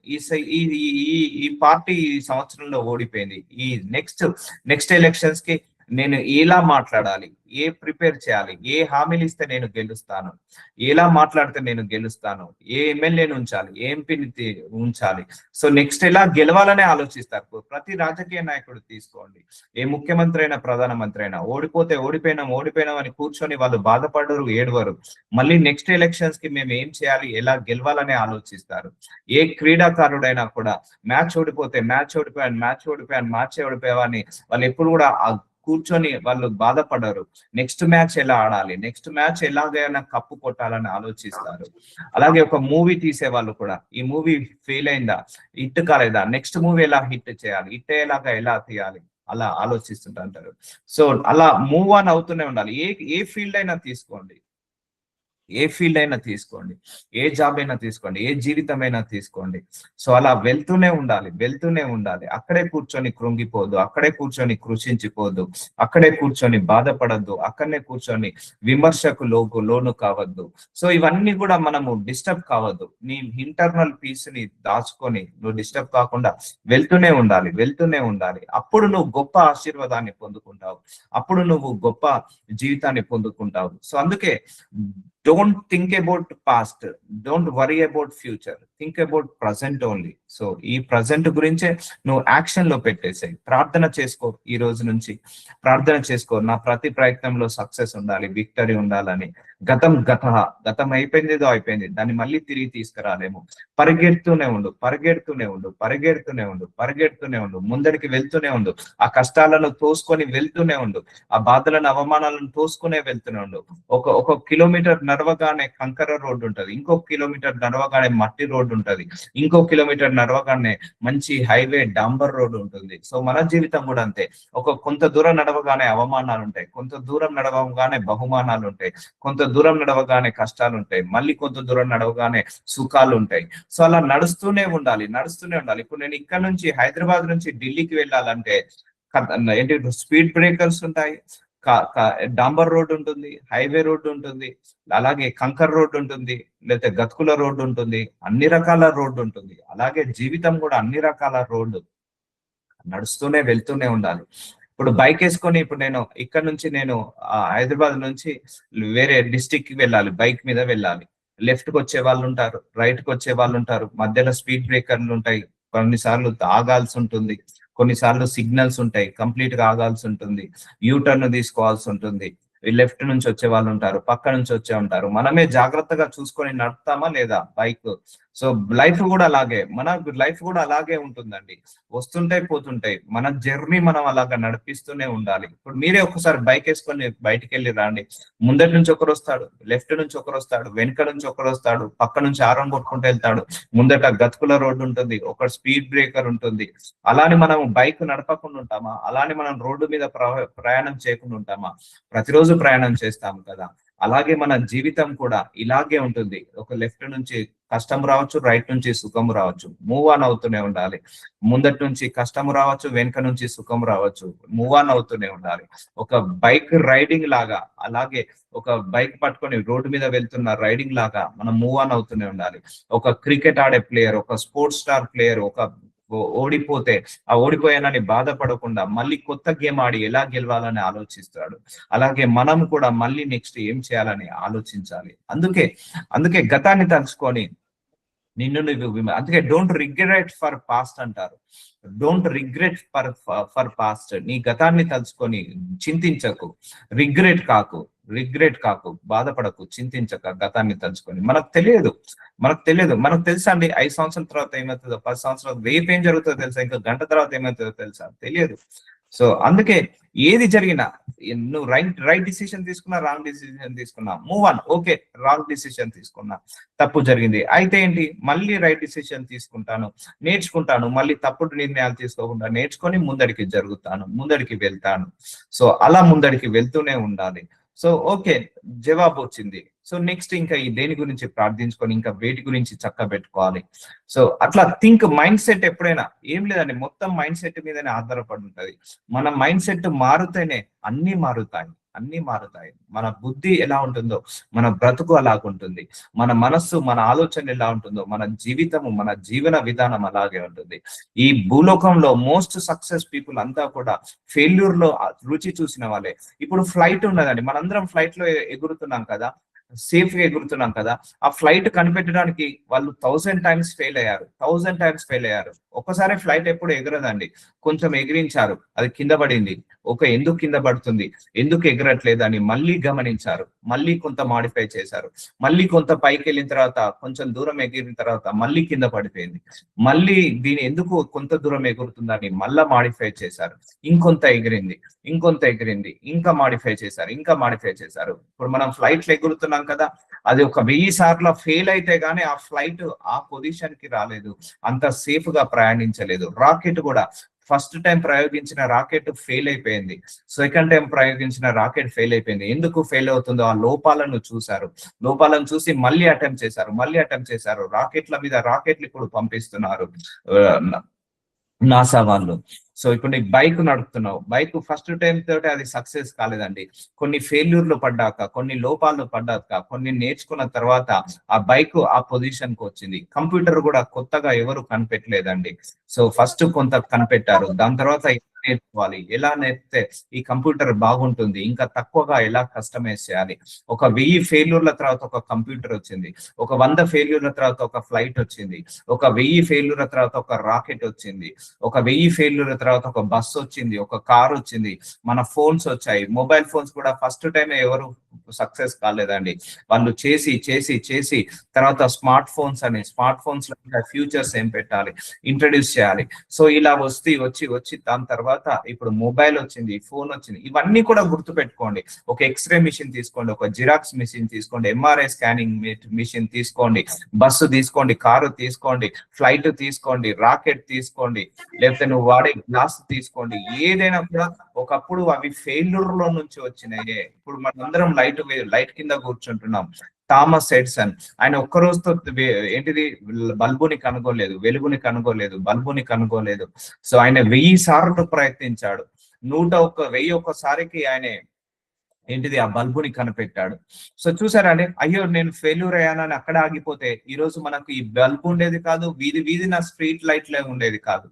ఈ పార్టీ ఈ సంవత్సరంలో ఓడిపోయింది, ఈ నెక్స్ట్ ఎలక్షన్స్ కి నేను ఎలా మాట్లాడాలి, ప్రిపేర్ చేయాలి, ఏ హామీలు ఇస్తే నేను గెలుస్తాను, ఎలా మాట్లాడితే నేను గెలుస్తాను, ఏ ఎమ్మెల్యేని ఉంచాలి, ఏ ఎంపీని ఉంచాలి. సో నెక్స్ట్ ఎలా గెలవాలనే ఆలోచిస్తారు. ప్రతి రాజకీయ నాయకుడు తీసుకోండి, ఏ ముఖ్యమంత్రి అయినా ప్రధానమంత్రి అయినా ఓడిపోతే ఓడిపోయినాం అని కూర్చొని వాళ్ళు బాధపడరు, ఏడవరు. మళ్ళీ నెక్స్ట్ ఎలక్షన్స్ కి మేము ఏం చేయాలి, ఎలా గెలవాలనే ఆలోచిస్తారు. ఏ క్రీడాకారుడైనా కూడా మ్యాచ్ ఓడిపోయావని వాళ్ళు ఎప్పుడు కూడా కూర్చొని వాళ్ళు బాధపడరు. నెక్స్ట్ మ్యాచ్ ఎలా ఆడాలి, నెక్స్ట్ మ్యాచ్ ఎలాగైనా కప్పు కొట్టాలని ఆలోచిస్తారు. అలాగే ఒక మూవీ తీసే వాళ్ళు కూడా, ఈ మూవీ ఫెయిల్ అయిందా, హిట్ కాలేదా, నెక్స్ట్ మూవీ ఎలా హిట్ చేయాలి, హిట్ అయ్యేలాగా ఎలా తీయాలి, అలా ఆలోచిస్తుంటారు. సో అలా మూవ్ ఆన్ అవుతూనే ఉండాలి. ఏ ఫీల్డ్ అయినా తీసుకోండి, ఏ ఫీల్డ్ అయినా తీసుకోండి, ఏ జాబ్ అయినా తీసుకోండి, ఏ జీవితం అయినా తీసుకోండి. సో అలా వెళ్తూనే ఉండాలి, వెళ్తూనే ఉండాలి. అక్కడే కూర్చొని కృంగిపోదు, అక్కడే కూర్చొని కృషించిపోదు, అక్కడే కూర్చొని బాధపడద్దు, అక్కడనే కూర్చొని విమర్శకు లోను కావద్దు. సో ఇవన్నీ కూడా మనము డిస్టర్బ్ కావద్దు. నీ ఇంటర్నల్ పీస్ ని దాచుకొని నువ్వు డిస్టర్బ్ కాకుండా వెళ్తూనే ఉండాలి, వెళ్తూనే ఉండాలి. అప్పుడు నువ్వు గొప్ప ఆశీర్వాదాన్ని పొందుకుంటావు, అప్పుడు నువ్వు గొప్ప జీవితాన్ని పొందుకుంటావు. సో అందుకే don't think about past, don't worry about future, think about present only. So ఈ ప్రజెంట్ గురించే నువ్వు యాక్షన్ లో పెట్టేసాయి. ప్రార్థన చేసుకో, ఈ రోజు నుంచి ప్రార్థన చేసుకో, నా ప్రతి ప్రయత్నంలో సక్సెస్ ఉండాలి, విక్టరీ ఉండాలని. గతం అయిపోయింది, ఏదో అయిపోయింది, దాన్ని మళ్ళీ తిరిగి తీసుకురాలేము. పరిగెడుతూనే ఉండు, పరిగెడుతూనే ఉండు, పరిగెడుతూనే ఉండు, పరిగెడుతూనే ఉండు, ముందడికి వెళ్తూనే ఉండు. ఆ కష్టాలను తోసుకొని వెళ్తూనే ఉండు, ఆ బాధలను అవమానాలను తోసుకునే వెళ్తూనే ఉండు. ఒక కిలోమీటర్ నడవగానే కంకర రోడ్డు ఉంటది, ఇంకొక కిలోమీటర్ నడవగానే మట్టి రోడ్డు ఉంటది, ఇంకో కిలోమీటర్ నడవగానే మంచి హైవే డాంబర్ రోడ్డు ఉంటుంది. సో మన జీవితం కూడా అంతే. కొంత దూరం నడవగానే అవమానాలు ఉంటాయి, కొంత దూరం నడవగానే బహుమానాలు ఉంటాయి, కొంత దూరం నడవగానే కష్టాలు ఉంటాయి, మళ్ళీ కొంత దూరం నడవగానే సుఖాలు ఉంటాయి. సో అలా నడుస్తూనే ఉండాలి, నడుస్తూనే ఉండాలి. ఇప్పుడు నేను ఇక్కడ నుంచి హైదరాబాద్ నుంచి ఢిల్లీకి వెళ్ళాలంటే ఏంటి, స్పీడ్ బ్రేకర్స్ ఉంటాయి, డాంబర్ రోడ్ ఉంటుంది, హైవే రోడ్డు ఉంటుంది, అలాగే కంకర్ రోడ్డు ఉంటుంది, లేకపోతే గతుకుల రోడ్డు ఉంటుంది, అన్ని రకాల రోడ్డు ఉంటుంది. అలాగే జీవితం కూడా అన్ని రకాల రోడ్డు, నడుస్తూనే వెళ్తూనే ఉండాలి. ఇప్పుడు బైక్ వేసుకొని ఇప్పుడు నేను ఇక్కడ నుంచి హైదరాబాద్ నుంచి వేరే డిస్టిక్ కి వెళ్ళాలి, బైక్ మీద వెళ్ళాలి. లెఫ్ట్ కి వచ్చే వాళ్ళు ఉంటారు, రైట్ కి వచ్చే వాళ్ళు ఉంటారు, మధ్యలో స్పీడ్ బ్రేకర్లు ఉంటాయి, కొన్నిసార్లు ఆగాల్సి ఉంటుంది, కొన్నిసార్లు సిగ్నల్స్ ఉంటాయి, కంప్లీట్ గా ఆగాల్సి ఉంటుంది, యూటర్న్ తీసుకోవాల్సి ఉంటుంది. లెఫ్ట్ నుంచి వచ్చే వాళ్ళు ఉంటారు, పక్క నుంచి వచ్చే ఉంటారు. మనమే జాగ్రత్తగా చూసుకొని నడుపుతామా లేదా బైక్. సో లైఫ్ కూడా అలాగే, మన లైఫ్ కూడా అలాగే ఉంటుందండి. వస్తుంటాయి, పోతుంటాయి, మన జర్నీ మనం అలాగా నడిపిస్తూనే ఉండాలి. ఇప్పుడు మీరే ఒకసారి బైక్ వేసుకొని బయటికి వెళ్ళి రాండి, ముందటి నుంచి ఒకరు వస్తాడు, లెఫ్ట్ నుంచి ఒకరు వస్తాడు, వెనుక నుంచి ఒకరు వస్తాడు, పక్క నుంచి ఆరం కొట్టుకుంటూ వెళ్తాడు, ముందట గతుకుల రోడ్డు ఉంటుంది, ఒక స్పీడ్ బ్రేకర్ ఉంటుంది. అలానే మనం బైక్ నడపకుండా ఉంటామా, అలానే మనం రోడ్డు మీద ప్రయాణం చేయకుండా ఉంటామా? ప్రతిరోజు ప్రయాణం చేస్తాం కదా. అలాగే మన జీవితం కూడా ఇలాగే ఉంటుంది. ఒక లెఫ్ట్ నుంచి కష్టం రావచ్చు, రైట్ నుంచి సుఖం రావచ్చు, మూవ్ ఆన్ అవుతూనే ఉండాలి. ముందటి నుంచి కష్టం రావచ్చు, వెనుక నుంచి సుఖం రావచ్చు, మూవ్ ఆన్ అవుతూనే ఉండాలి. ఒక బైక్ రైడింగ్ లాగా, అలాగే ఒక బైక్ పట్టుకొని రోడ్డు మీద వెళ్తున్న రైడింగ్ లాగా మనం మూవ్ ఆన్ అవుతూనే ఉండాలి. ఒక క్రికెట్ ఆడే ప్లేయర్, ఒక స్పోర్ట్స్ స్టార్ ప్లేయర్ ఓడిపోతే ఆ ఓడిపోయానని బాధపడకుండా మళ్ళీ కొత్త గేమ్ ఆడి ఎలా గెలవాలని ఆలోచిస్తాడు. అలాగే మనం కూడా మళ్ళీ నెక్స్ట్ ఏం చేయాలని ఆలోచించాలి. అందుకే గతాన్ని తలుచుకొని అందుకే డోంట్ రిగ్రెట్ ఫర్ పాస్ట్ అంటారు. Don't regret for past. నీ గతాన్ని తలుచుకొని చింతించకు, రిగ్రెట్ కాకు, బాధపడకు, చింతించక, గతాన్ని తలుచుకొని. మనకు తెలుసా అండి 5 సంవత్సరాల తర్వాత ఏమవుతుందో, 10 సంవత్సరాలు రేపు ఏం జరుగుతుందో తెలుసా, ఇంకా గంట తర్వాత ఏమవుతుందో తెలుసా, తెలియదు. సో అందుకే ఏది జరిగినా నువ్వు రైట్ డిసిషన్ తీసుకున్నా, రాంగ్ డిసిషన్ తీసుకున్నా, move on. Okay, wrong decision తీసుకున్నా, తప్పు జరిగింది, అయితే ఏంటి, మళ్ళీ రైట్ డిసిషన్ తీసుకుంటాను, నేర్చుకుంటాను, మళ్ళీ తప్పుడు నిర్ణయాలు తీసుకోకుండా నేర్చుకొని ముందడికి వెళ్తాను. సో అలా ముందడికి వెళ్తూనే ఉండాలి. సో ఓకే, జవాబు వచ్చింది. సో నెక్స్ట్ ఇంకా దేని గురించి ప్రార్థించుకొని ఇంకా వేటి గురించి చక్కబెట్టుకోవాలి. సో అట్లా మైండ్ సెట్ ఎప్పుడైనా ఏం లేదండి, మొత్తం మైండ్ సెట్ మీదనే ఆధారపడి ఉంటది. మన మైండ్ సెట్ మారుతేనే అన్ని మారుతాయి. మన బుద్ధి ఎలా ఉంటుందో మన బ్రతుకు అలాగుంటుంది, మన మనస్సు, మన ఆలోచన ఎలా ఉంటుందో మన జీవితము, మన జీవన విధానం అలాగే ఉంటుంది. ఈ భూలోకంలో మోస్ట్ సక్సెస్ పీపుల్ అంతా కూడా ఫెయిల్యూర్ లో రుచి చూసిన వాళ్ళే. ఇప్పుడు ఫ్లైట్ ఉన్నదండి, మనందరం ఫ్లైట్ లో ఎగురుతున్నాం కదా, సేఫ్ గా ఎగురుతున్నాం కదా. ఆ ఫ్లైట్ కనిపెట్టడానికి వాళ్ళు 1000 టైమ్స్ ఫెయిల్ అయ్యారు. ఒకసారి ఫ్లైట్ ఎప్పుడు ఎగరదండి, కొంచెం ఎగిరించారు, అది కింద పడింది. ఎందుకు కింద పడుతుంది, ఎందుకు ఎగరట్లేదు అని మళ్ళీ గమనించారు, మళ్ళీ కొంత మాడిఫై చేశారు, మళ్ళీ కొంత పైకి వెళ్ళిన తర్వాత కొంచెం దూరం ఎగిరిన తర్వాత మళ్ళీ కింద పడిపోయింది, మళ్ళీ దీని ఎందుకు కొంత దూరం ఎగురుతుందని మళ్ళా మాడిఫై చేశారు, ఇంకొంత ఎగిరింది, ఇంకా మాడిఫై చేశారు. ఇప్పుడు మనం ఫ్లైట్లు ఎగురుతున్నాం కదా, అది ఒక 1000 సార్లు ఫెయిల్ అయితే గానీ ఆ ఫ్లైట్ ఆ పొజిషన్ కి రాలేదు, అంత సేఫ్ గా ప్రయాణించలేదు. రాకెట్ కూడా ఫస్ట్ టైం ప్రయోగించిన రాకెట్ ఫెయిల్ అయిపోయింది, సెకండ్ టైం ప్రయోగించిన రాకెట్ ఫెయిల్ అయిపోయింది. ఎందుకు ఫెయిల్ అవుతుందో ఆ లోపాలను చూశారు, లోపాలను చూసి మళ్ళీ అటెంప్ట్ చేశారు. రాకెట్ల మీద రాకెట్లు ఇప్పుడు పంపిస్తున్నారు నాసా వాళ్ళు. సో ఇప్పుడు నీ బైక్ నడుపుతున్నావు, బైక్ ఫస్ట్ టైం తోటి అది సక్సెస్ కాలేదండి. కొన్ని ఫెయిల్యూర్లు పడ్డాక, కొన్ని లోపాలు పడ్డాక, కొన్ని నేర్చుకున్న తర్వాత ఆ బైక్ ఆ పొజిషన్ కు వచ్చింది. కంప్యూటర్ కూడా కొత్తగా ఎవరు కనిపెట్టలేదండి. సో ఫస్ట్ కొంత కనిపెట్టారు, దాని తర్వాత నేర్చుకోవాలి, ఎలా నేర్పితే ఈ కంప్యూటర్ బాగుంటుంది, ఇంకా తక్కువగా ఎలా కస్టమైజ్ చేయాలి. ఒక 1000 ఫెయిల్యూర్ల తర్వాత ఒక కంప్యూటర్ వచ్చింది, ఒక 100 ఫెయిల్యూర్ల తర్వాత ఒక ఫ్లైట్ వచ్చింది, ఒక 1000 ఫెయిల్యూర్ల తర్వాత ఒక రాకెట్ వచ్చింది, ఒక 1000 ఫెయిల్యూర్ల తర్వాత ఒక బస్సు వచ్చింది, ఒక కార్ వచ్చింది, మన ఫోన్స్ వచ్చాయి. మొబైల్ ఫోన్స్ కూడా ఫస్ట్ టైం ఎవరు సక్సెస్ కాలేదండి, వాళ్ళు చేసి చేసి చేసి తర్వాత స్మార్ట్ ఫోన్స్ లో ఫ్యూచర్స్ ఏం పెట్టాలి, ఇంట్రడ్యూస్ చేయాలి. సో ఇలా వచ్చి దాని తర్వాత ఇప్పుడు మొబైల్ వచ్చింది, ఫోన్ వచ్చింది. ఇవన్నీ కూడా గుర్తు పెట్టుకోండి. ఒక ఎక్స్రే మిషన్ తీసుకోండి, ఒక జిరాక్స్ మిషన్ తీసుకోండి, ఎంఆర్ఐ స్కానింగ్ మిషన్ తీసుకోండి, బస్సు తీసుకోండి, కారు తీసుకోండి, ఫ్లైట్ తీసుకోండి, రాకెట్ తీసుకోండి, లేకపోతే నువ్వు వాడే గ్లాస్ తీసుకోండి. ఏదైనా కూడా ఒకప్పుడు అవి ఫెయిల్యూర్ లో నుంచి వచ్చినాయి. ఇప్పుడు మనందరం లైట్ కింద కూర్చుంటున్నాం. థామస్ ఎడిసన్, ఆయన ఒక్క రోజుతో ఏంటిది బల్బుని కనుగోలేదు, వెలుగుని కనుగోలేదు, బల్బుని కనుగోలేదు. సో ఆయన 1000 సార్లు ప్రయత్నించాడు. 1001 సారికి ఆయన ఏంటిది ఆ బల్బుని కనిపెట్టాడు. సో చూసారా అండి, అయ్యో నేను ఫెయిల్యూర్ అయ్యానని అక్కడ ఆగిపోతే ఈ రోజు మనకు ఈ బల్బు ఉండేది కాదు, వీధి నా స్ట్రీట్ లైట్లే ఉండేది కాదు.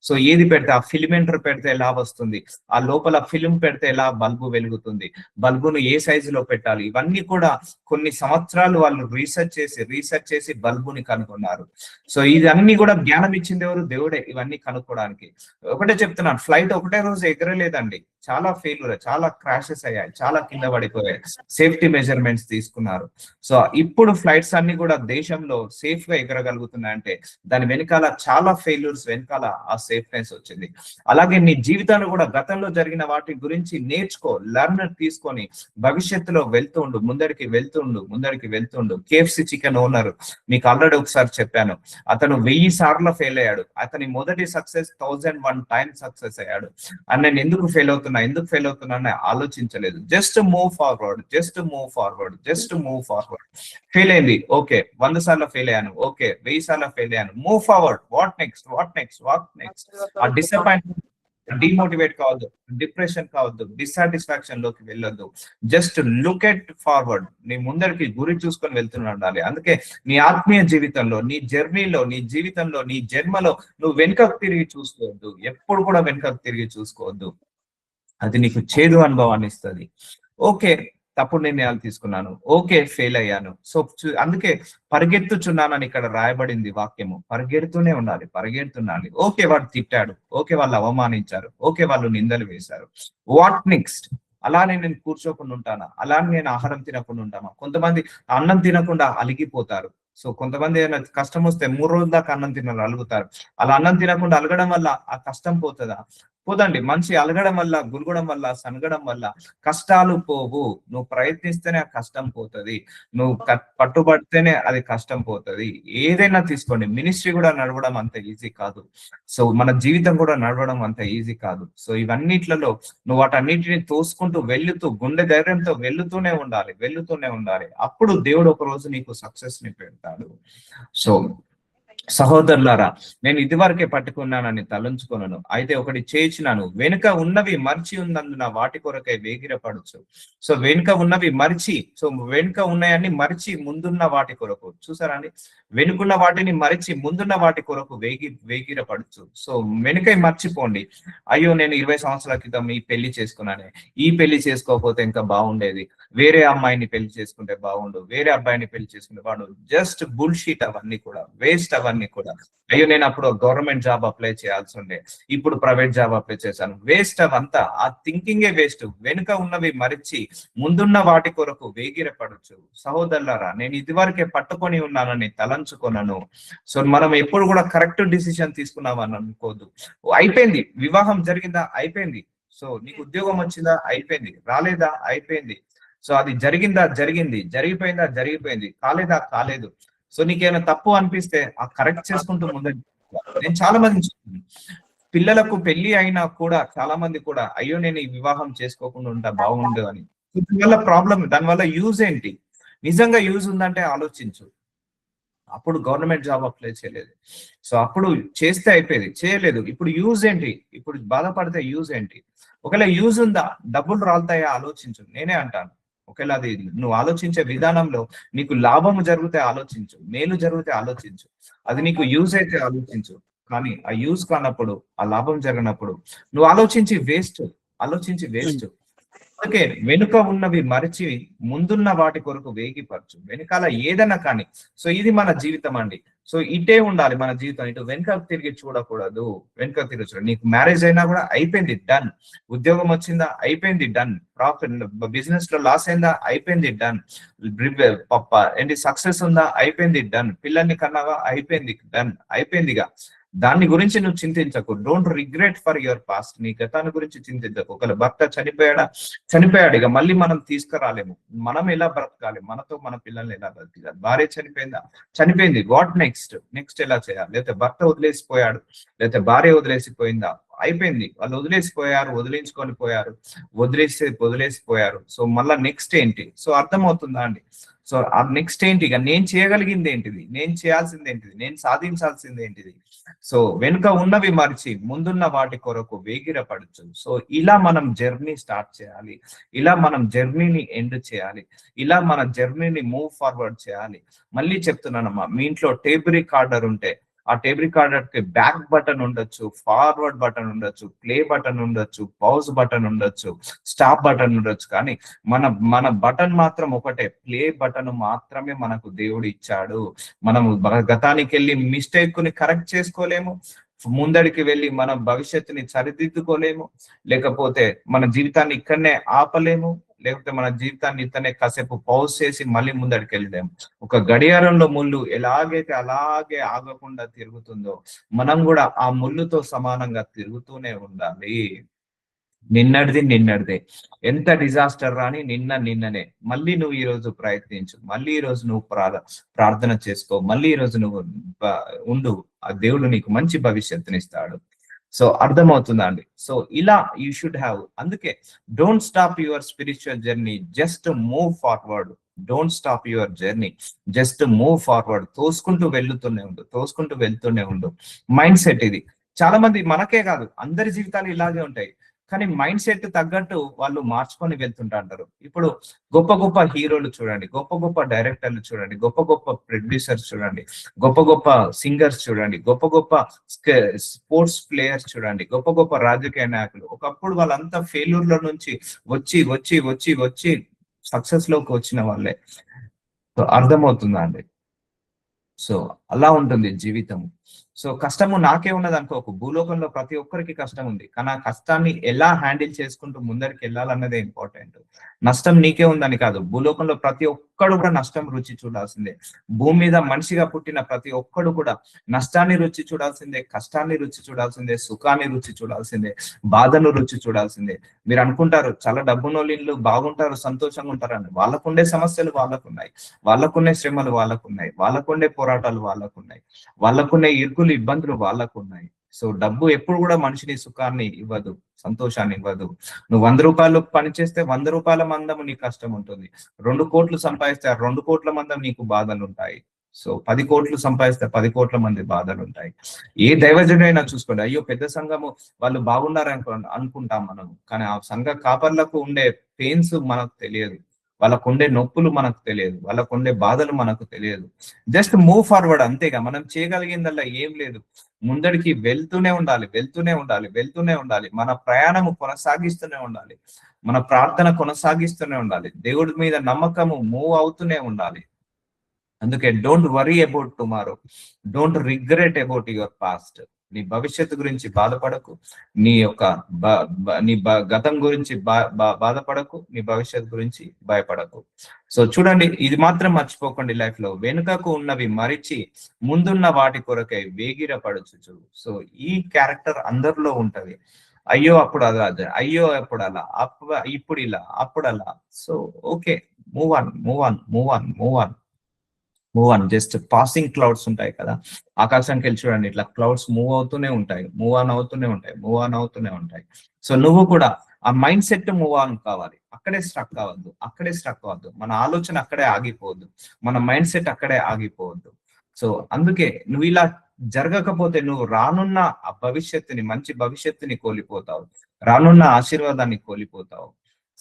సో ఏది పెడితే ఆ ఫిలిమెంటర్ పెడితే ఎలా వస్తుంది, ఆ లోపల ఫిలిం పెడితే ఎలా బల్బు వెలుగుతుంది, బల్బును ఏ సైజులో పెట్టాలి, ఇవన్నీ కూడా కొన్ని సంవత్సరాలు వాళ్ళు రీసెర్చ్ చేసి బల్బుని కనుగొన్నారు. సో ఇదన్నీ కూడా జ్ఞానం ఇచ్చింది ఎవరు? దేవుడే, ఇవన్నీ కనుక్కోవడానికి. ఒకటే చెప్తున్నాను, ఫ్లైట్ ఒకటే రోజు ఎగరలేదండి, చాలా ఫెయిల్యూర్, చాలా క్రాషెస్ అయ్యాయి, చాలా కింద పడిపోయాయి, సేఫ్టీ మెజర్మెంట్స్ తీసుకున్నారు. సో ఇప్పుడు ఫ్లైట్స్ అన్ని కూడా దేశంలో సేఫ్ గా ఎగరగలుగుతున్నాయంటే దాని వెనకాల చాలా ఫెయిల్యూర్స్ వెనకాల ఆ సేఫ్నెస్ వచ్చింది. అలాగే నీ జీవితాన్ని కూడా గతంలో జరిగిన వాటి గురించి నేర్చుకో, లర్నర్ తీసుకొని భవిష్యత్తులో ముందరికి వెళ్తుండు. కేఎఫ్సి చికెన్ ఓనర్ మీకు ఆల్రెడీ ఒకసారి చెప్పాను, అతను 1000 సార్లు ఫెయిల్ అయ్యాడు. అతని మొదటి సక్సెస్ 1001 టైమ్స్ సక్సెస్ అయ్యాడు. అండ్ నేను ఎందుకు ఫెయిల్ అవుతున్నా అని ఆలోచించలేదు. Just move forward. ఫెయిల్ అయింది, ఓకే, 100 సార్లు ఫెయిల్ అయ్యాను, ఓకే, 1000 సార్లు ఫెయిల్ అయ్యాను, మూవ్ ఫార్వర్డ్. What next? ఆ డిసప్పాయింట్మెంట్, డిమోటివేట్ కావద్దు, డిప్రెషన్ కావద్దు, డిస్సాటిస్ఫాక్షన్ లోకి వెళ్ళొద్దు. Just look at forward. నీ ముందరికి గురి చూసుకొని వెళ్తూనే ఉండాలి. అందుకే నీ ఆత్మీయ జీవితంలో, నీ జర్నీలో, నీ జీవితంలో, నీ జన్మలో నువ్వు వెనుకకు తిరిగి చూసుకోవద్దు. ఎప్పుడు కూడా వెనుకకు తిరిగి చూసుకోవద్దు. అది నీకు చేదు అనుభవాన్ని ఇస్తుంది. ఓకే, తప్పుడు నిర్ణయాలు తీసుకున్నాను, ఓకే, ఫెయిల్ అయ్యాను. సో అందుకే పరిగెత్తుచున్నానని ఇక్కడ రాయబడింది వాక్యము. పరిగెడుతున్నాను. ఓకే, వాడు తిట్టాడు, ఓకే, వాళ్ళు అవమానించారు, ఓకే, వాళ్ళు నిందలు వేశారు. What next? అలానే నేను కూర్చోకుండా ఉంటానా? అలానే నేను ఆహారం తినకుండా ఉంటానా? కొంతమంది అన్నం తినకుండా అలిగిపోతారు. సో కొంతమంది ఏదైనా కష్టం వస్తే 3 రోజుల దాకా అన్నం తినరు, అలుగుతారు. అలా అన్నం తినకుండా అలగడం వల్ల ఆ కష్టం పోతుందా? పోదండి. మనిషి అలగడం వల్ల, గురగడం వల్ల, సనగడం వల్ల కష్టాలు పోవు. నువ్వు ప్రయత్నిస్తేనే ఆ కష్టం పోతుంది, నువ్వు పట్టుబడితేనే అది కష్టం పోతుంది. ఏదైనా తీసుకోండి, మినిస్ట్రీ కూడా నడవడం అంత ఈజీ కాదు. సో మన జీవితం కూడా నడవడం అంత ఈజీ కాదు. సో ఇవన్నిట్లలో నువ్వు వాటన్నిటిని తోసుకుంటూ గుండె ధైర్యంతో వెళ్తూనే ఉండాలి. అప్పుడు దేవుడు ఒక రోజు నీకు సక్సెస్ ని పెడతాడు. సో సహోదరులారా, నేను ఇదివరకే పట్టుకున్నానని తలంచుకొనను, అయితే ఒకటి చేయించినాను, వెనుక ఉన్నవి మర్చి ఉన్నందున వాటి కొరకై వేగిరపడచ్చు. సో వెనుక ఉన్నవి మరిచి, సో వెనుక ఉన్నాయని మరిచి ముందున్న వాటి కొరకు. చూసారా అండి, వెనుకున్న వాటిని మరిచి ముందున్న వాటి కొరకు వేగిరపడచ్చు. సో వెనుకై మర్చిపోండి. అయ్యో, నేను 20 సంవత్సరాల క్రితం ఈ పెళ్లి చేసుకున్నానే, ఈ పెళ్లి చేసుకోకపోతే ఇంకా బాగుండేది, వేరే అమ్మాయిని పెళ్లి చేసుకుంటే బాగుండు, వేరే అబ్బాయిని పెళ్లి చేసుకుంటే బాగుండు. జస్ట్ బుల్షీట్, అవన్నీ కూడా వేస్ట్. అవన్నీ కూడా, అయ్యో నేను అప్పుడు గవర్నమెంట్ జాబ్ అప్లై చేయాల్సి ఉండే, ఇప్పుడు ప్రైవేట్ జాబ్ అప్లై చేశాను, వేస్ట్. అవంతా ఆ థింకింగే వేస్ట్. వెనుక ఉన్నవి మరిచి ముందున్న వాటి కొరకు వేగిరపడచ్చు. సహోదరులారా, నేను ఇదివరకే పట్టుకొని ఉన్నానని తలంచుకొనను. సో మనం ఎప్పుడు కూడా కరెక్ట్ డిసిషన్ తీసుకున్నామని అనుకోవద్దు. అయిపోయింది, వివాహం జరిగిందా, అయిపోయింది. సో నీకు ఉద్యోగం వచ్చిందా, అయిపోయింది. రాలేదా, అయిపోయింది. సో అది జరిగిపోయింది. కాలేదు. సో నీకేమైనా తప్పు అనిపిస్తే ఆ కరెక్ట్ చేసుకుంటూ ముందు. నేను చాలా మంది పిల్లలకు పెళ్లి అయినా కూడా చాలా మంది కూడా అయ్యో నేను ఈ వివాహం చేసుకోకుండా ఉంటా బాగుండు అని. దానివల్ల ప్రాబ్లం, దానివల్ల యూజ్ ఏంటి? నిజంగా యూజ్ ఉందంటే ఆలోచించు. అప్పుడు గవర్నమెంట్ జాబ్ అప్లై చేయలేదు. సో అప్పుడు చేస్తే అయిపోయేది, చేయలేదు. ఇప్పుడు యూజ్ ఏంటి? ఇప్పుడు బాధపడితే యూజ్ ఏంటి? ఒకవేళ యూజ్ ఉందా, డబ్బులు రాలుతాయా ఆలోచించు. నేనే అంటాను, ఒకవేళ అది నువ్వు ఆలోచించే విధానంలో నీకు లాభము జరిగితే ఆలోచించు, మేలు జరిగితే ఆలోచించు, అది నీకు యూజ్ అయితే ఆలోచించు. కానీ ఆ యూజ్ కానప్పుడు, ఆ లాభం జరిగినప్పుడు నువ్వు ఆలోచించి వేస్ట్. అందుకే వెనుక ఉన్నవి మరిచి ముందున్న వాటి కొరకు వేగిపరచు. వెనకాల ఏదన్నా కానీ, సో ఇది మన జీవితం అండి. సో ఇటే ఉండాలి మన జీవితం, ఇటు వెనుక తిరిగి చూడకూడదు. వెనుక తిరిగి చూడ, నీకు మ్యారేజ్ అయినా కూడా అయిపోయింది, డన్. ఉద్యోగం వచ్చిందా, అయిపోయింది, డన్. ప్రాఫిట్ బిజినెస్ లో లాస్ అయిందా, అయిపోయింది, డన్. ఏంటి సక్సెస్ ఉందా, అయిపోయింది, డన్. పిల్లల్ని కన్నావా, అయిపోయింది, డన్, అయిపోయిందిగా. దాని గురించి నువ్వు చింతించకు. Don't regret for your past. నీ గతాన్ని గురించి చింతించకు. ఒకవేళ భర్త చనిపోయాడు, ఇక మళ్ళీ మనం తీసుకురాలేము. మనం ఎలా బ్రతకాలి, మనతో మన పిల్లల్ని ఎలా బ్రతకాలి? భార్య చనిపోయింది, వాట్ నెక్స్ట్ ఎలా చేయాలి? లేకపోతే భర్త వదిలేసిపోయాడు, లేకపోతే భార్య వదిలేసిపోయిందా, అయిపోయింది. వాళ్ళు వదిలించుకొని పోయారు, వదిలేసిపోయారు. సో మళ్ళా నెక్స్ట్ ఏంటి? సో అర్థమవుతుందా అండి? సో ఆ నెక్స్ట్ ఏంటి? ఇక నేను చేయగలిగింది ఏంటిది, నేను చేయాల్సింది ఏంటిది, నేను సాధించాల్సింది ఏంటిది? సో వెనుక ఉన్నవి మరిచి ముందున్న వాటి కొరకు వేగిరపడచ్చు. సో ఇలా మనం జర్నీ స్టార్ట్ చేయాలి, ఇలా మనం జర్నీని ఎండ్ చేయాలి, ఇలా మన జర్నీని మూవ్ ఫార్వర్డ్ చేయాలి. మళ్ళీ చెప్తున్నానమ్మా, మీ ఇంట్లో టేప్ రికార్డర్ ఉంటే ఆ టేప్ రికార్డర్ కి బ్యాక్ బటన్ ఉండొచ్చు, ఫార్వర్డ్ బటన్ ఉండొచ్చు, ప్లే బటన్ ఉండొచ్చు, పౌజ్ బటన్ ఉండొచ్చు, స్టాప్ బటన్ ఉండొచ్చు. కానీ మన బటన్ మాత్రం ఒకటే, ప్లే బటన్ మాత్రమే మనకు దేవుడు ఇచ్చాడు. మనము గతానికి వెళ్ళి మిస్టేక్ ని కరెక్ట్ చేసుకోలేము, ముందడికి వెళ్ళి మన భవిష్యత్తుని సరిదిద్దుకోలేము, లేకపోతే మన జీవితాన్ని ఇక్కడనే ఆపలేము, లేకపోతే మన జీవితాన్ని ఇతనే కాసేపు పౌజ్ చేసి మళ్ళీ ముందడికి వెళ్ళలేము. ఒక గడియారంలో ముళ్ళు ఎలాగైతే అలాగే ఆగకుండా తిరుగుతుందో, మనం కూడా ఆ ముళ్ళుతో సమానంగా తిరుగుతూనే ఉండాలి. నిన్నటిదే ఎంత డిజాస్టర్ రాని నిన్ననే. మళ్ళీ నువ్వు ఈ రోజు ప్రయత్నించు, మళ్ళీ ఈ రోజు నువ్వు ప్రార్థన చేసుకో, మళ్ళీ ఈ రోజు నువ్వు ఉండు. ఆ దేవుడు నీకు మంచి భవిష్యత్తునిస్తాడు. సో అర్థమవుతుందా అండి? సో ఇలా యూ షుడ్ హ్యావ్. అందుకే don't stop your spiritual journey, just move forward. Don't stop your journey, just move forward. తోసుకుంటూ వెళ్తూనే ఉండు. మైండ్ సెట్ ఇది. చాలా మంది, మనకే కాదు అందరి జీవితాలు ఇలాగే ఉంటాయి. కానీ మైండ్ సెట్ తగ్గట్టు వాళ్ళు మార్చుకొని వెళ్తుంటారు. ఇప్పుడు గొప్ప హీరోలు చూడండి, గొప్ప డైరెక్టర్లు చూడండి, గొప్ప ప్రొడ్యూసర్స్ చూడండి, గొప్ప సింగర్స్ చూడండి, గొప్ప స్పోర్ట్స్ ప్లేయర్స్ చూడండి, గొప్ప రాజకీయ నాయకులు. ఒకప్పుడు వాళ్ళంతా ఫెయిల్యూర్ల నుంచి వచ్చి సక్సెస్ లోకి వచ్చిన వాళ్ళే. సో అర్థమవుతుందా అండి? సో అలా ఉంటుంది జీవితం. సో కష్టము నాకే ఉన్నది అనుకోకు, భూలోకంలో ప్రతి ఒక్కరికి కష్టం ఉంది. కానీ ఆ కష్టాన్ని ఎలా హ్యాండిల్ చేసుకుంటూ ముందరికి వెళ్ళాలన్నదే ఇంపార్టెంట్. నష్టం నీకే ఉందని కాదు, భూలోకంలో ప్రతి ఒక్కడు కూడా నష్టం రుచి చూడాల్సిందే. భూమి మీద మనిషిగా పుట్టిన ప్రతి ఒక్కడు కూడా నష్టాన్ని రుచి చూడాల్సిందే, కష్టాన్ని రుచి చూడాల్సిందే, సుఖాన్ని రుచి చూడాల్సిందే, బాధను రుచి చూడాల్సిందే. మీరు అనుకుంటారు చాలా డబ్బునోళ్ళు ఇల్లు బాగుంటారు, సంతోషంగా ఉంటారని. వాళ్ళకుండే సమస్యలు వాళ్ళకున్నాయి, వాళ్ళకున్నే శ్రమలు వాళ్ళకున్నాయి, వాళ్ళకుండే పోరాటాలు వాళ్ళకున్నాయి, వాళ్ళకున్నే ఇబ్బందులు వాళ్ళకున్నాయి. సో డబ్బు ఎప్పుడు కూడా మనిషిని సుఖాన్ని ఇవ్వదు, సంతోషాన్ని ఇవ్వదు. నువ్వు 100 రూపాయలు పని చేస్తే 100 రూపాయల మందము నీకు కష్టం ఉంటుంది. 2 కోట్లు సంపాదిస్తే 2 కోట్ల మందం నీకు బాధలు ఉంటాయి. సో 10 కోట్లు సంపాదిస్తే 10 కోట్ల మంది బాధలు ఉంటాయి. ఏ దైవజనుడైనా చూసుకోండి, అయ్యో పెద్ద సంఘము వాళ్ళు బాగున్నారు అనుకుంటాం మనం. కానీ ఆ సంఘ కాపర్లకు ఉండే పెయిన్స్ మనకు తెలియదు, వాళ్ళకు ఉండే నొప్పులు మనకు తెలియదు, వాళ్ళకు ఉండే బాధలు మనకు తెలియదు. జస్ట్ మూవ్ ఫార్వర్డ్ అంతేగా. మనం చేయగలిగిందల్లా ఏం లేదు, ముందడికి వెళ్తూనే ఉండాలి. మన ప్రయాణము కొనసాగిస్తూనే ఉండాలి, మన ప్రార్థన కొనసాగిస్తూనే ఉండాలి, దేవుడి మీద నమ్మకము మూవ్ అవుతూనే ఉండాలి. అందుకే don't worry about tomorrow, don't regret about your past. నీ భవిష్యత్తు గురించి బాధపడకు, నీ యొక్క గతం గురించి బాధపడకు, నీ భవిష్యత్తు గురించి భయపడకు. సో చూడండి, ఇది మాత్రం మర్చిపోకండి లైఫ్ లో, వెనుకకు ఉన్నవి మరిచి ముందున్న వాటి కొరకై వేగిరపడచ్చు. సో ఈ క్యారెక్టర్ అందరిలో ఉంటది. అయ్యో అప్పుడు అలా, అయ్యో అప్పుడు అలా, ఇప్పుడు ఇలా, అప్పుడు అలా. So okay, move on. Move on. Just passing clouds ఉంటాయి కదా, ఆకాశానికి వెళ్ళి చూడండి, ఇట్లా క్లౌడ్స్ మూవ్ అవుతూనే ఉంటాయి, మూవ్ ఆన్ అవుతూనే ఉంటాయి, మూవ్ ఆన్ అవుతూనే ఉంటాయి. సో నువ్వు కూడా ఆ మైండ్ సెట్ మూవ్ ఆన్ కావాలి, అక్కడే స్ట్రక్ అవ్వద్దు, అక్కడే స్ట్రక్ అవ్వద్దు, మన ఆలోచన అక్కడే ఆగిపోవద్దు, మన మైండ్ సెట్ అక్కడే ఆగిపోవద్దు. సో అందుకే నువ్వు ఇలా జరగకపోతే నువ్వు రానున్న ఆ భవిష్యత్తుని, మంచి భవిష్యత్తుని కోల్పోతావు, రానున్న ఆశీర్వాదాన్ని కోల్పోతావు.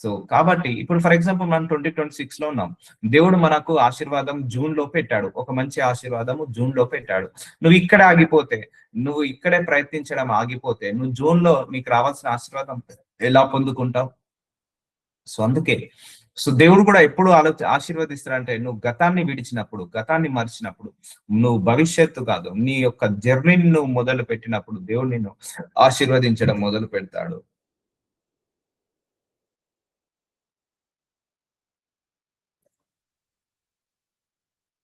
సో కాబట్టి ఇప్పుడు ఫర్ ఎగ్జాంపుల్ మనం 2026 లో ఉన్నాం. దేవుడు మనకు ఆశీర్వాదం జూన్ లో పెట్టాడు, ఒక మంచి ఆశీర్వాదము జూన్ లో పెట్టాడు. నువ్వు ఇక్కడ ఆగిపోతే, నువ్వు ఇక్కడే ప్రయత్నించడం ఆగిపోతే, నువ్వు జూన్ లో నీకు రావాల్సిన ఆశీర్వాదం ఎలా పొందుకుంటావు? సో అందుకే దేవుడు కూడా ఎప్పుడు ఆశీర్వదిస్తాడంటే, నువ్వు గతాన్ని విడిచినప్పుడు, గతాన్ని మరిచినప్పుడు, నువ్వు భవిష్యత్తు కాదు, నీ యొక్క జర్నీని నువ్వు మొదలు పెట్టినప్పుడు దేవుడు నిన్ను ఆశీర్వదించడం మొదలు పెడతాడు.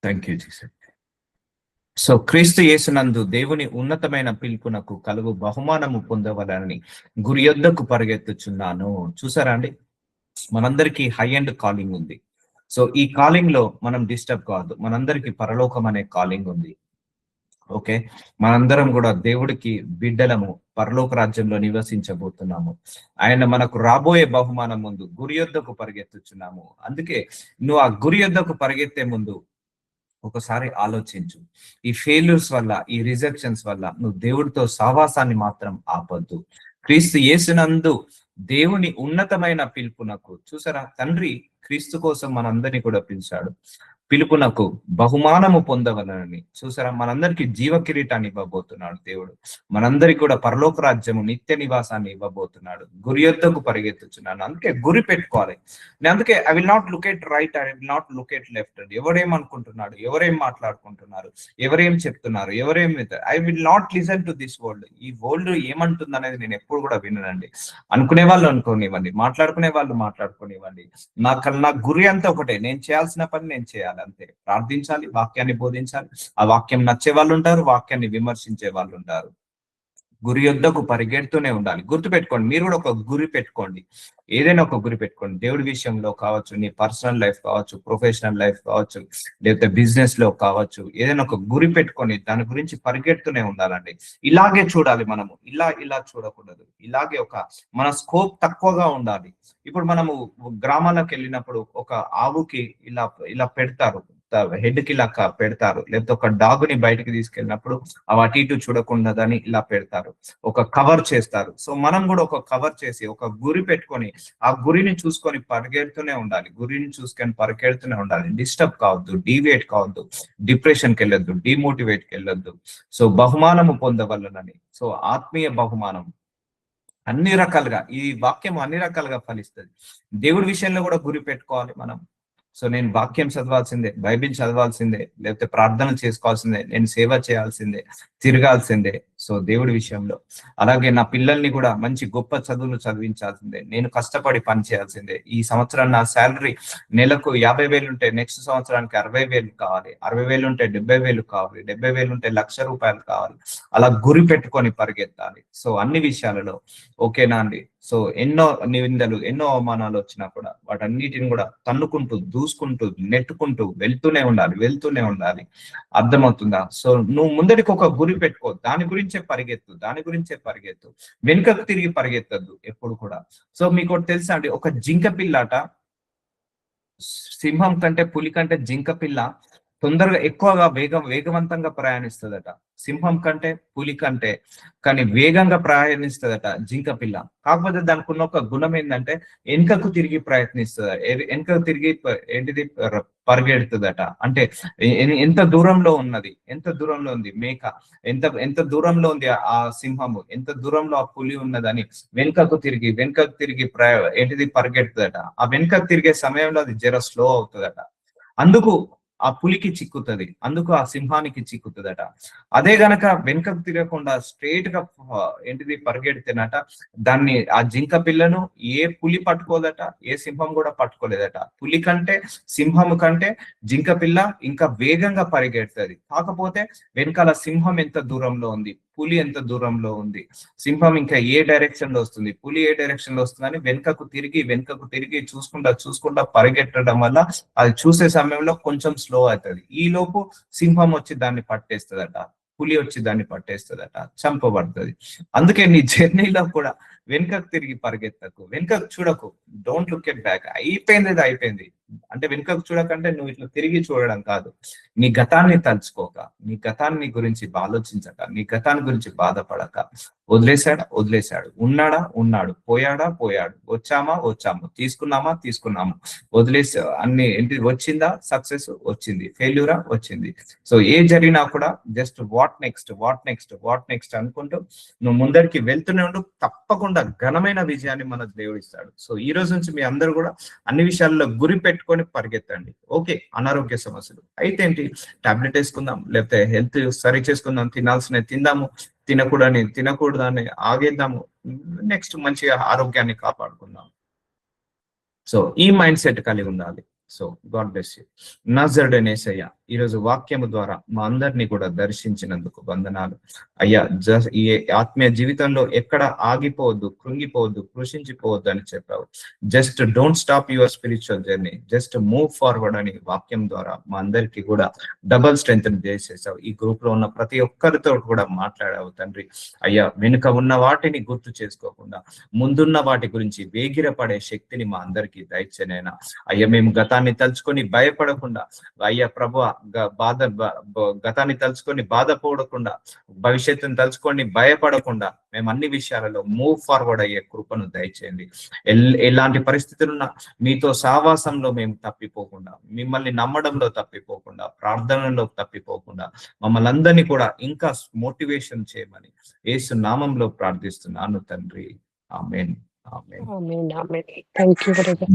Thank you Jesus. సో క్రీస్తు యేసునందు దేవుని ఉన్నతమైన పిలుపునకు కలుగు బహుమానము పొందవలని గురి యొద్దకు పరిగెత్తుచున్నాను. చూసారా అండి, మనందరికీ హై అండ్ కాలింగ్ ఉంది. సో ఈ కాలింగ్ లో మనం డిస్టర్బ్ కావద్దు, మనందరికీ పరలోకం అనే కాలింగ్ ఉంది. ఓకే, మనందరం కూడా దేవుడికి బిడ్డలము, పరలోక రాజ్యంలో నివసించబోతున్నాము. ఆయన మనకు రాబోయే బహుమానం ముందు గురి యొద్దకు పరిగెత్తుచున్నాము. అందుకే నువ్వు ఆ గురి యొద్దకు పరిగెత్తే ముందు ఒకసారి ఆలోచించు. ఈ ఫెయిల్యూర్స్ వల్ల, ఈ రిజెక్షన్స్ వల్ల నువ్వు దేవుడితో సహవాసాన్ని మాత్రం ఆపొద్దు. క్రీస్తు యేసునందు దేవుని ఉన్నతమైన పిలుపునకు, చూసారా, తండ్రి క్రీస్తు కోసం మనందరినీ కూడా పిలిచాడు. పిలుపునకు బహుమానము పొందవలనని, చూసారా, మనందరికి జీవ కిరీటాన్ని ఇవ్వబోతున్నాడు దేవుడు. మనందరికి కూడా పరలోక రాజ్యము, నిత్య నివాసాన్ని ఇవ్వబోతున్నాడు. గురి యొద్దకు పరిగెత్తుచున్నాను. అందుకే గురి పెట్టుకోవాలి. అందుకే I will not look at right, I will not look at left. ఎవరేమనుకుంటున్నాడు, ఎవరేం మాట్లాడుకుంటున్నారు, ఎవరేం చెప్తున్నారు, ఎవరేం, I will not listen to this world. ఈ వరల్డ్ ఏమంటుంది అనేది నేను ఎప్పుడు కూడా విననండి. అనుకునే వాళ్ళు అనుకోనివ్వండి, మాట్లాడుకునే వాళ్ళు మాట్లాడుకోనివ్వండి. నా గురి అంతా ఒకటే, నేను చేయాల్సిన పని నేను చేయాలి అంతే. ప్రార్థించాలి, వాక్యాన్ని బోధించాలి. ఆ వాక్యం నచ్చే వాళ్ళు ఉంటారు, వాక్యాన్ని విమర్శించే వాళ్ళు ఉంటారు. గురి యొద్దకు పరిగెడుతూనే ఉండాలి. గుర్తు పెట్టుకోండి, మీరు కూడా ఒక గురి పెట్టుకోండి. ఏదైనా ఒక గురి పెట్టుకోండి, దేవుడి విషయంలో కావచ్చు, నీ పర్సనల్ లైఫ్ కావచ్చు, ప్రొఫెషనల్ లైఫ్ కావచ్చు, లేకపోతే బిజినెస్ లో కావచ్చు, ఏదైనా ఒక గురి పెట్టుకొని దాని గురించి పరిగెడుతూనే ఉండాలండి. ఇలాగే చూడాలి మనము, ఇలా చూడకూడదు. ఇలాగే మన స్కోప్ తక్కువగా ఉండాలి. ఇప్పుడు మనము గ్రామాలకు వెళ్ళినప్పుడు ఒక ఆవుకి ఇలా ఇలా పెడతారు, హెడ్ కి ఇలా పెడతారు, లేకపోతే ఒక డాగ్ ని బయటికి తీసుకెళ్ళినప్పుడు అవి అటు ఇటు చూడకుండాదని ఇలా పెడతారు, ఒక కవర్ చేస్తారు. సో మనం కూడా ఒక కవర్ చేసి ఒక గురి పెట్టుకొని ఆ గురిని చూసుకొని పరిగెడుతూనే ఉండాలి. గురిని చూసుకొని పరిగెడుతూనే ఉండాలి. డిస్టర్బ్ కావద్దు, డీవియేట్ కావద్దు, డిప్రెషన్ కి వెళ్ళొద్దు, డిమోటివేట్ కి వెళ్ళొద్దు. సో బహుమానము పొందవలనని, సో ఆత్మీయ బహుమానం అన్ని రకాలుగా, ఈ వాక్యం అన్ని రకాలుగా ఫలిస్తుంది. దేవుడి విషయంలో కూడా గురి పెట్టుకోవాలి మనం. సో నేను వాక్యం చదవాల్సిందే, బైబిల్ చదవాల్సిందే, లేకపోతే ప్రార్థన చేసుకోవాల్సిందే, నేను సేవ చేయాల్సిందే, తిరగాల్సిందే. సో దేవుడి విషయంలో అలాగే నా పిల్లల్ని కూడా మంచి గొప్ప చదువులు చదివించాల్సిందే, నేను కష్టపడి పని చేయాల్సిందే. ఈ సంవత్సరం నా శాలరీ నెలకు 50,000 ఉంటే నెక్స్ట్ సంవత్సరానికి 60,000 కావాలి, 60,000 ఉంటే 70,000 కావాలి, 70,000 ఉంటే ₹1,00,000 కావాలి. అలా గురి పెట్టుకొని పరిగెత్తాలి. సో అన్ని విషయాలలో ఓకేనా అండి. సో ఎన్నో నిందలు, ఎన్నో అవమానాలు వచ్చినా కూడా వాటన్నిటిని కూడా తన్నుకుంటూ, దూసుకుంటూ, నెట్టుకుంటూ వెళ్తూనే ఉండాలి. అర్థమవుతుందా? సో నువ్వు ముందరికి ఒక గురి పెట్టుకో, దాని గురించే పరిగెత్తు, వెనుకకు తిరిగి పరిగెత్తద్దు ఎప్పుడు కూడా. సో మీకు తెలుసా అండి, ఒక జింక పిల్లాట సింహం కంటే, పులి కంటే జింక పిల్ల తొందరగా ఎక్కువగా వేగవంతంగా ప్రయాణిస్తుందట. సింహం కంటే, పులి కంటే కానీ వేగంగా ప్రయాణిస్తుందట జింక పిల్ల. కాకపోతే దానికి ఉన్న ఒక గుణం ఏంటంటే వెనుకకు తిరిగి ప్రయత్నిస్తుంది, వెనుకకు తిరిగి ఏంటిది పరిగెడుతుందట. అంటే ఎంత దూరంలో ఉంది మేక, ఎంత దూరంలో ఉంది ఆ సింహము, ఎంత దూరంలో ఆ పులి ఉన్నదని వెనుకకు తిరిగి ఏంటిది పరిగెడుతుందట. ఆ వెనుకకు తిరిగే సమయంలో అది జర స్లో అవుతుందట. అందుకు ఆ పులికి చిక్కుతుంది, అందుకు ఆ సింహానికి చిక్కుతుందట. అదే గనక వెనుకకు తిరగకుండా స్ట్రైట్ గా ఏంటిది పరిగెడితేనట, దాన్ని ఆ జింక పిల్లను ఏ పులి పట్టుకోదట, ఏ సింహం కూడా పట్టుకోలేదట. పులి కంటే, సింహం కంటే జింక పిల్ల ఇంకా వేగంగా పరిగెడుతుంది. కాకపోతే వెనకాల సింహం ఎంత దూరంలో ఉంది, పులి ఎంత దూరంలో ఉంది, సింహం ఇంకా ఏ డైరెక్షన్ లో వస్తుంది, పులి ఏ డైరెక్షన్ లో వస్తుందని వెనుకకు తిరిగి చూసుకుంటా పరిగెట్టడం వల్ల అది చూసే సమయంలో కొంచెం స్లో అవుతుంది. ఈ లోపు సింహం వచ్చి దాన్ని పట్టేస్తుందట, పులి వచ్చి దాన్ని పట్టేస్తుందట, చంపబడుతుంది. అందుకే నీ జర్నీలో కూడా వెనుకకు తిరిగి పరిగెత్తకు, వెనుకకు చూడకు, డోంట్ లుక్ ఎట్ బ్యాక్. అయిపోయింది అంటే వెనుకకు చూడకంటే నువ్వు ఇట్లా తిరిగి చూడడం కాదు, నీ గతాన్ని తలుచుకోక, నీ గతాన్ని గురించి ఆలోచించక, నీ గతాన్ని గురించి బాధపడక, వదిలేశాడు, ఉన్నాడు, పోయాడు, వచ్చాము, తీసుకున్నాము, వదిలేసా అన్ని ఏంటి, వచ్చిందా సక్సెస్, వచ్చింది, ఫెయిల్యూరా, వచ్చింది. సో ఏ జరిగినా కూడా జస్ట్ వాట్ నెక్స్ట్ అనుకుంటూ నువ్వు ముందరికి వెళ్తూనే ఉండు, తప్పకుండా ఘనమైన విజయాన్ని మన దేవుడు ఇస్తాడు. సో ఈ రోజు నుంచి మీ అందరూ కూడా అన్ని విషయాల్లో గురి పెట్టుకొని పరిగెత్తండి. ఓకే, అనారోగ్య సమస్యలు అయితే ఏంటి, టాబ్లెట్ వేసుకుందాం, లేకపోతే హెల్త్ సరి చేసుకుందాం, తినాల్సినవి తిందాము, తినకూడదని ఆగేద్దాము, నెక్స్ట్ మంచిగా ఆరోగ్యాన్ని కాపాడుకుందాం. సో ఈ మైండ్ సెట్ కలిగి ఉండాలి. So god bless you. నజరుడైన యేసయ్య, ఈరోజు వాక్యము ద్వారా మా అందరినీ కూడా దర్శించినందుకు వందనాలు అయ్యా. ఈ ఆత్మీయ జీవితంలో ఎక్కడ ఆగిపోవద్దు, కృంగిపోవద్దు, కృషించిపోవద్దు అని చెప్పావు. Just don't stop your spiritual journey, just move forward అని వాక్యం ద్వారా మా అందరికీ కూడా డబల్ స్ట్రెంత్ చేసేసావు. ఈ గ్రూప్ లో ఉన్న ప్రతి ఒక్కరితో కూడా మాట్లాడావు తండ్రి. అయ్యా, వెనుక ఉన్న వాటిని గుర్తు చేసుకోకుండా ముందున్న వాటి గురించి వేగిరపడే శక్తిని మా అందరికీ దయచేనైనా. అయ్యా, మేము గతాన్ని తలుచుకొని భయపడకుండా, అయ్యా ప్రభు గతాన్ని తలుచుకొని బాధపడకుండా, భవిష్యత్తును తలుచుకొని భయపడకుండా మేము అన్ని విషయాలలో మూవ్ ఫార్వర్డ్ అయ్యే కృపను దయచేయండి. ఎలాంటి పరిస్థితులున్నా మీతో సావాసంలో మేము తప్పిపోకుండా, మిమ్మల్ని నమ్మడంలో తప్పిపోకుండా, ప్రార్థనలో తప్పిపోకుండా మమ్మల్ని అందరినీ కూడా ఇంకా మోటివేషన్ చేయమని యేసు నామంలో ప్రార్థిస్తున్నాను తండ్రి. ఆమేన్. Thank you, brother.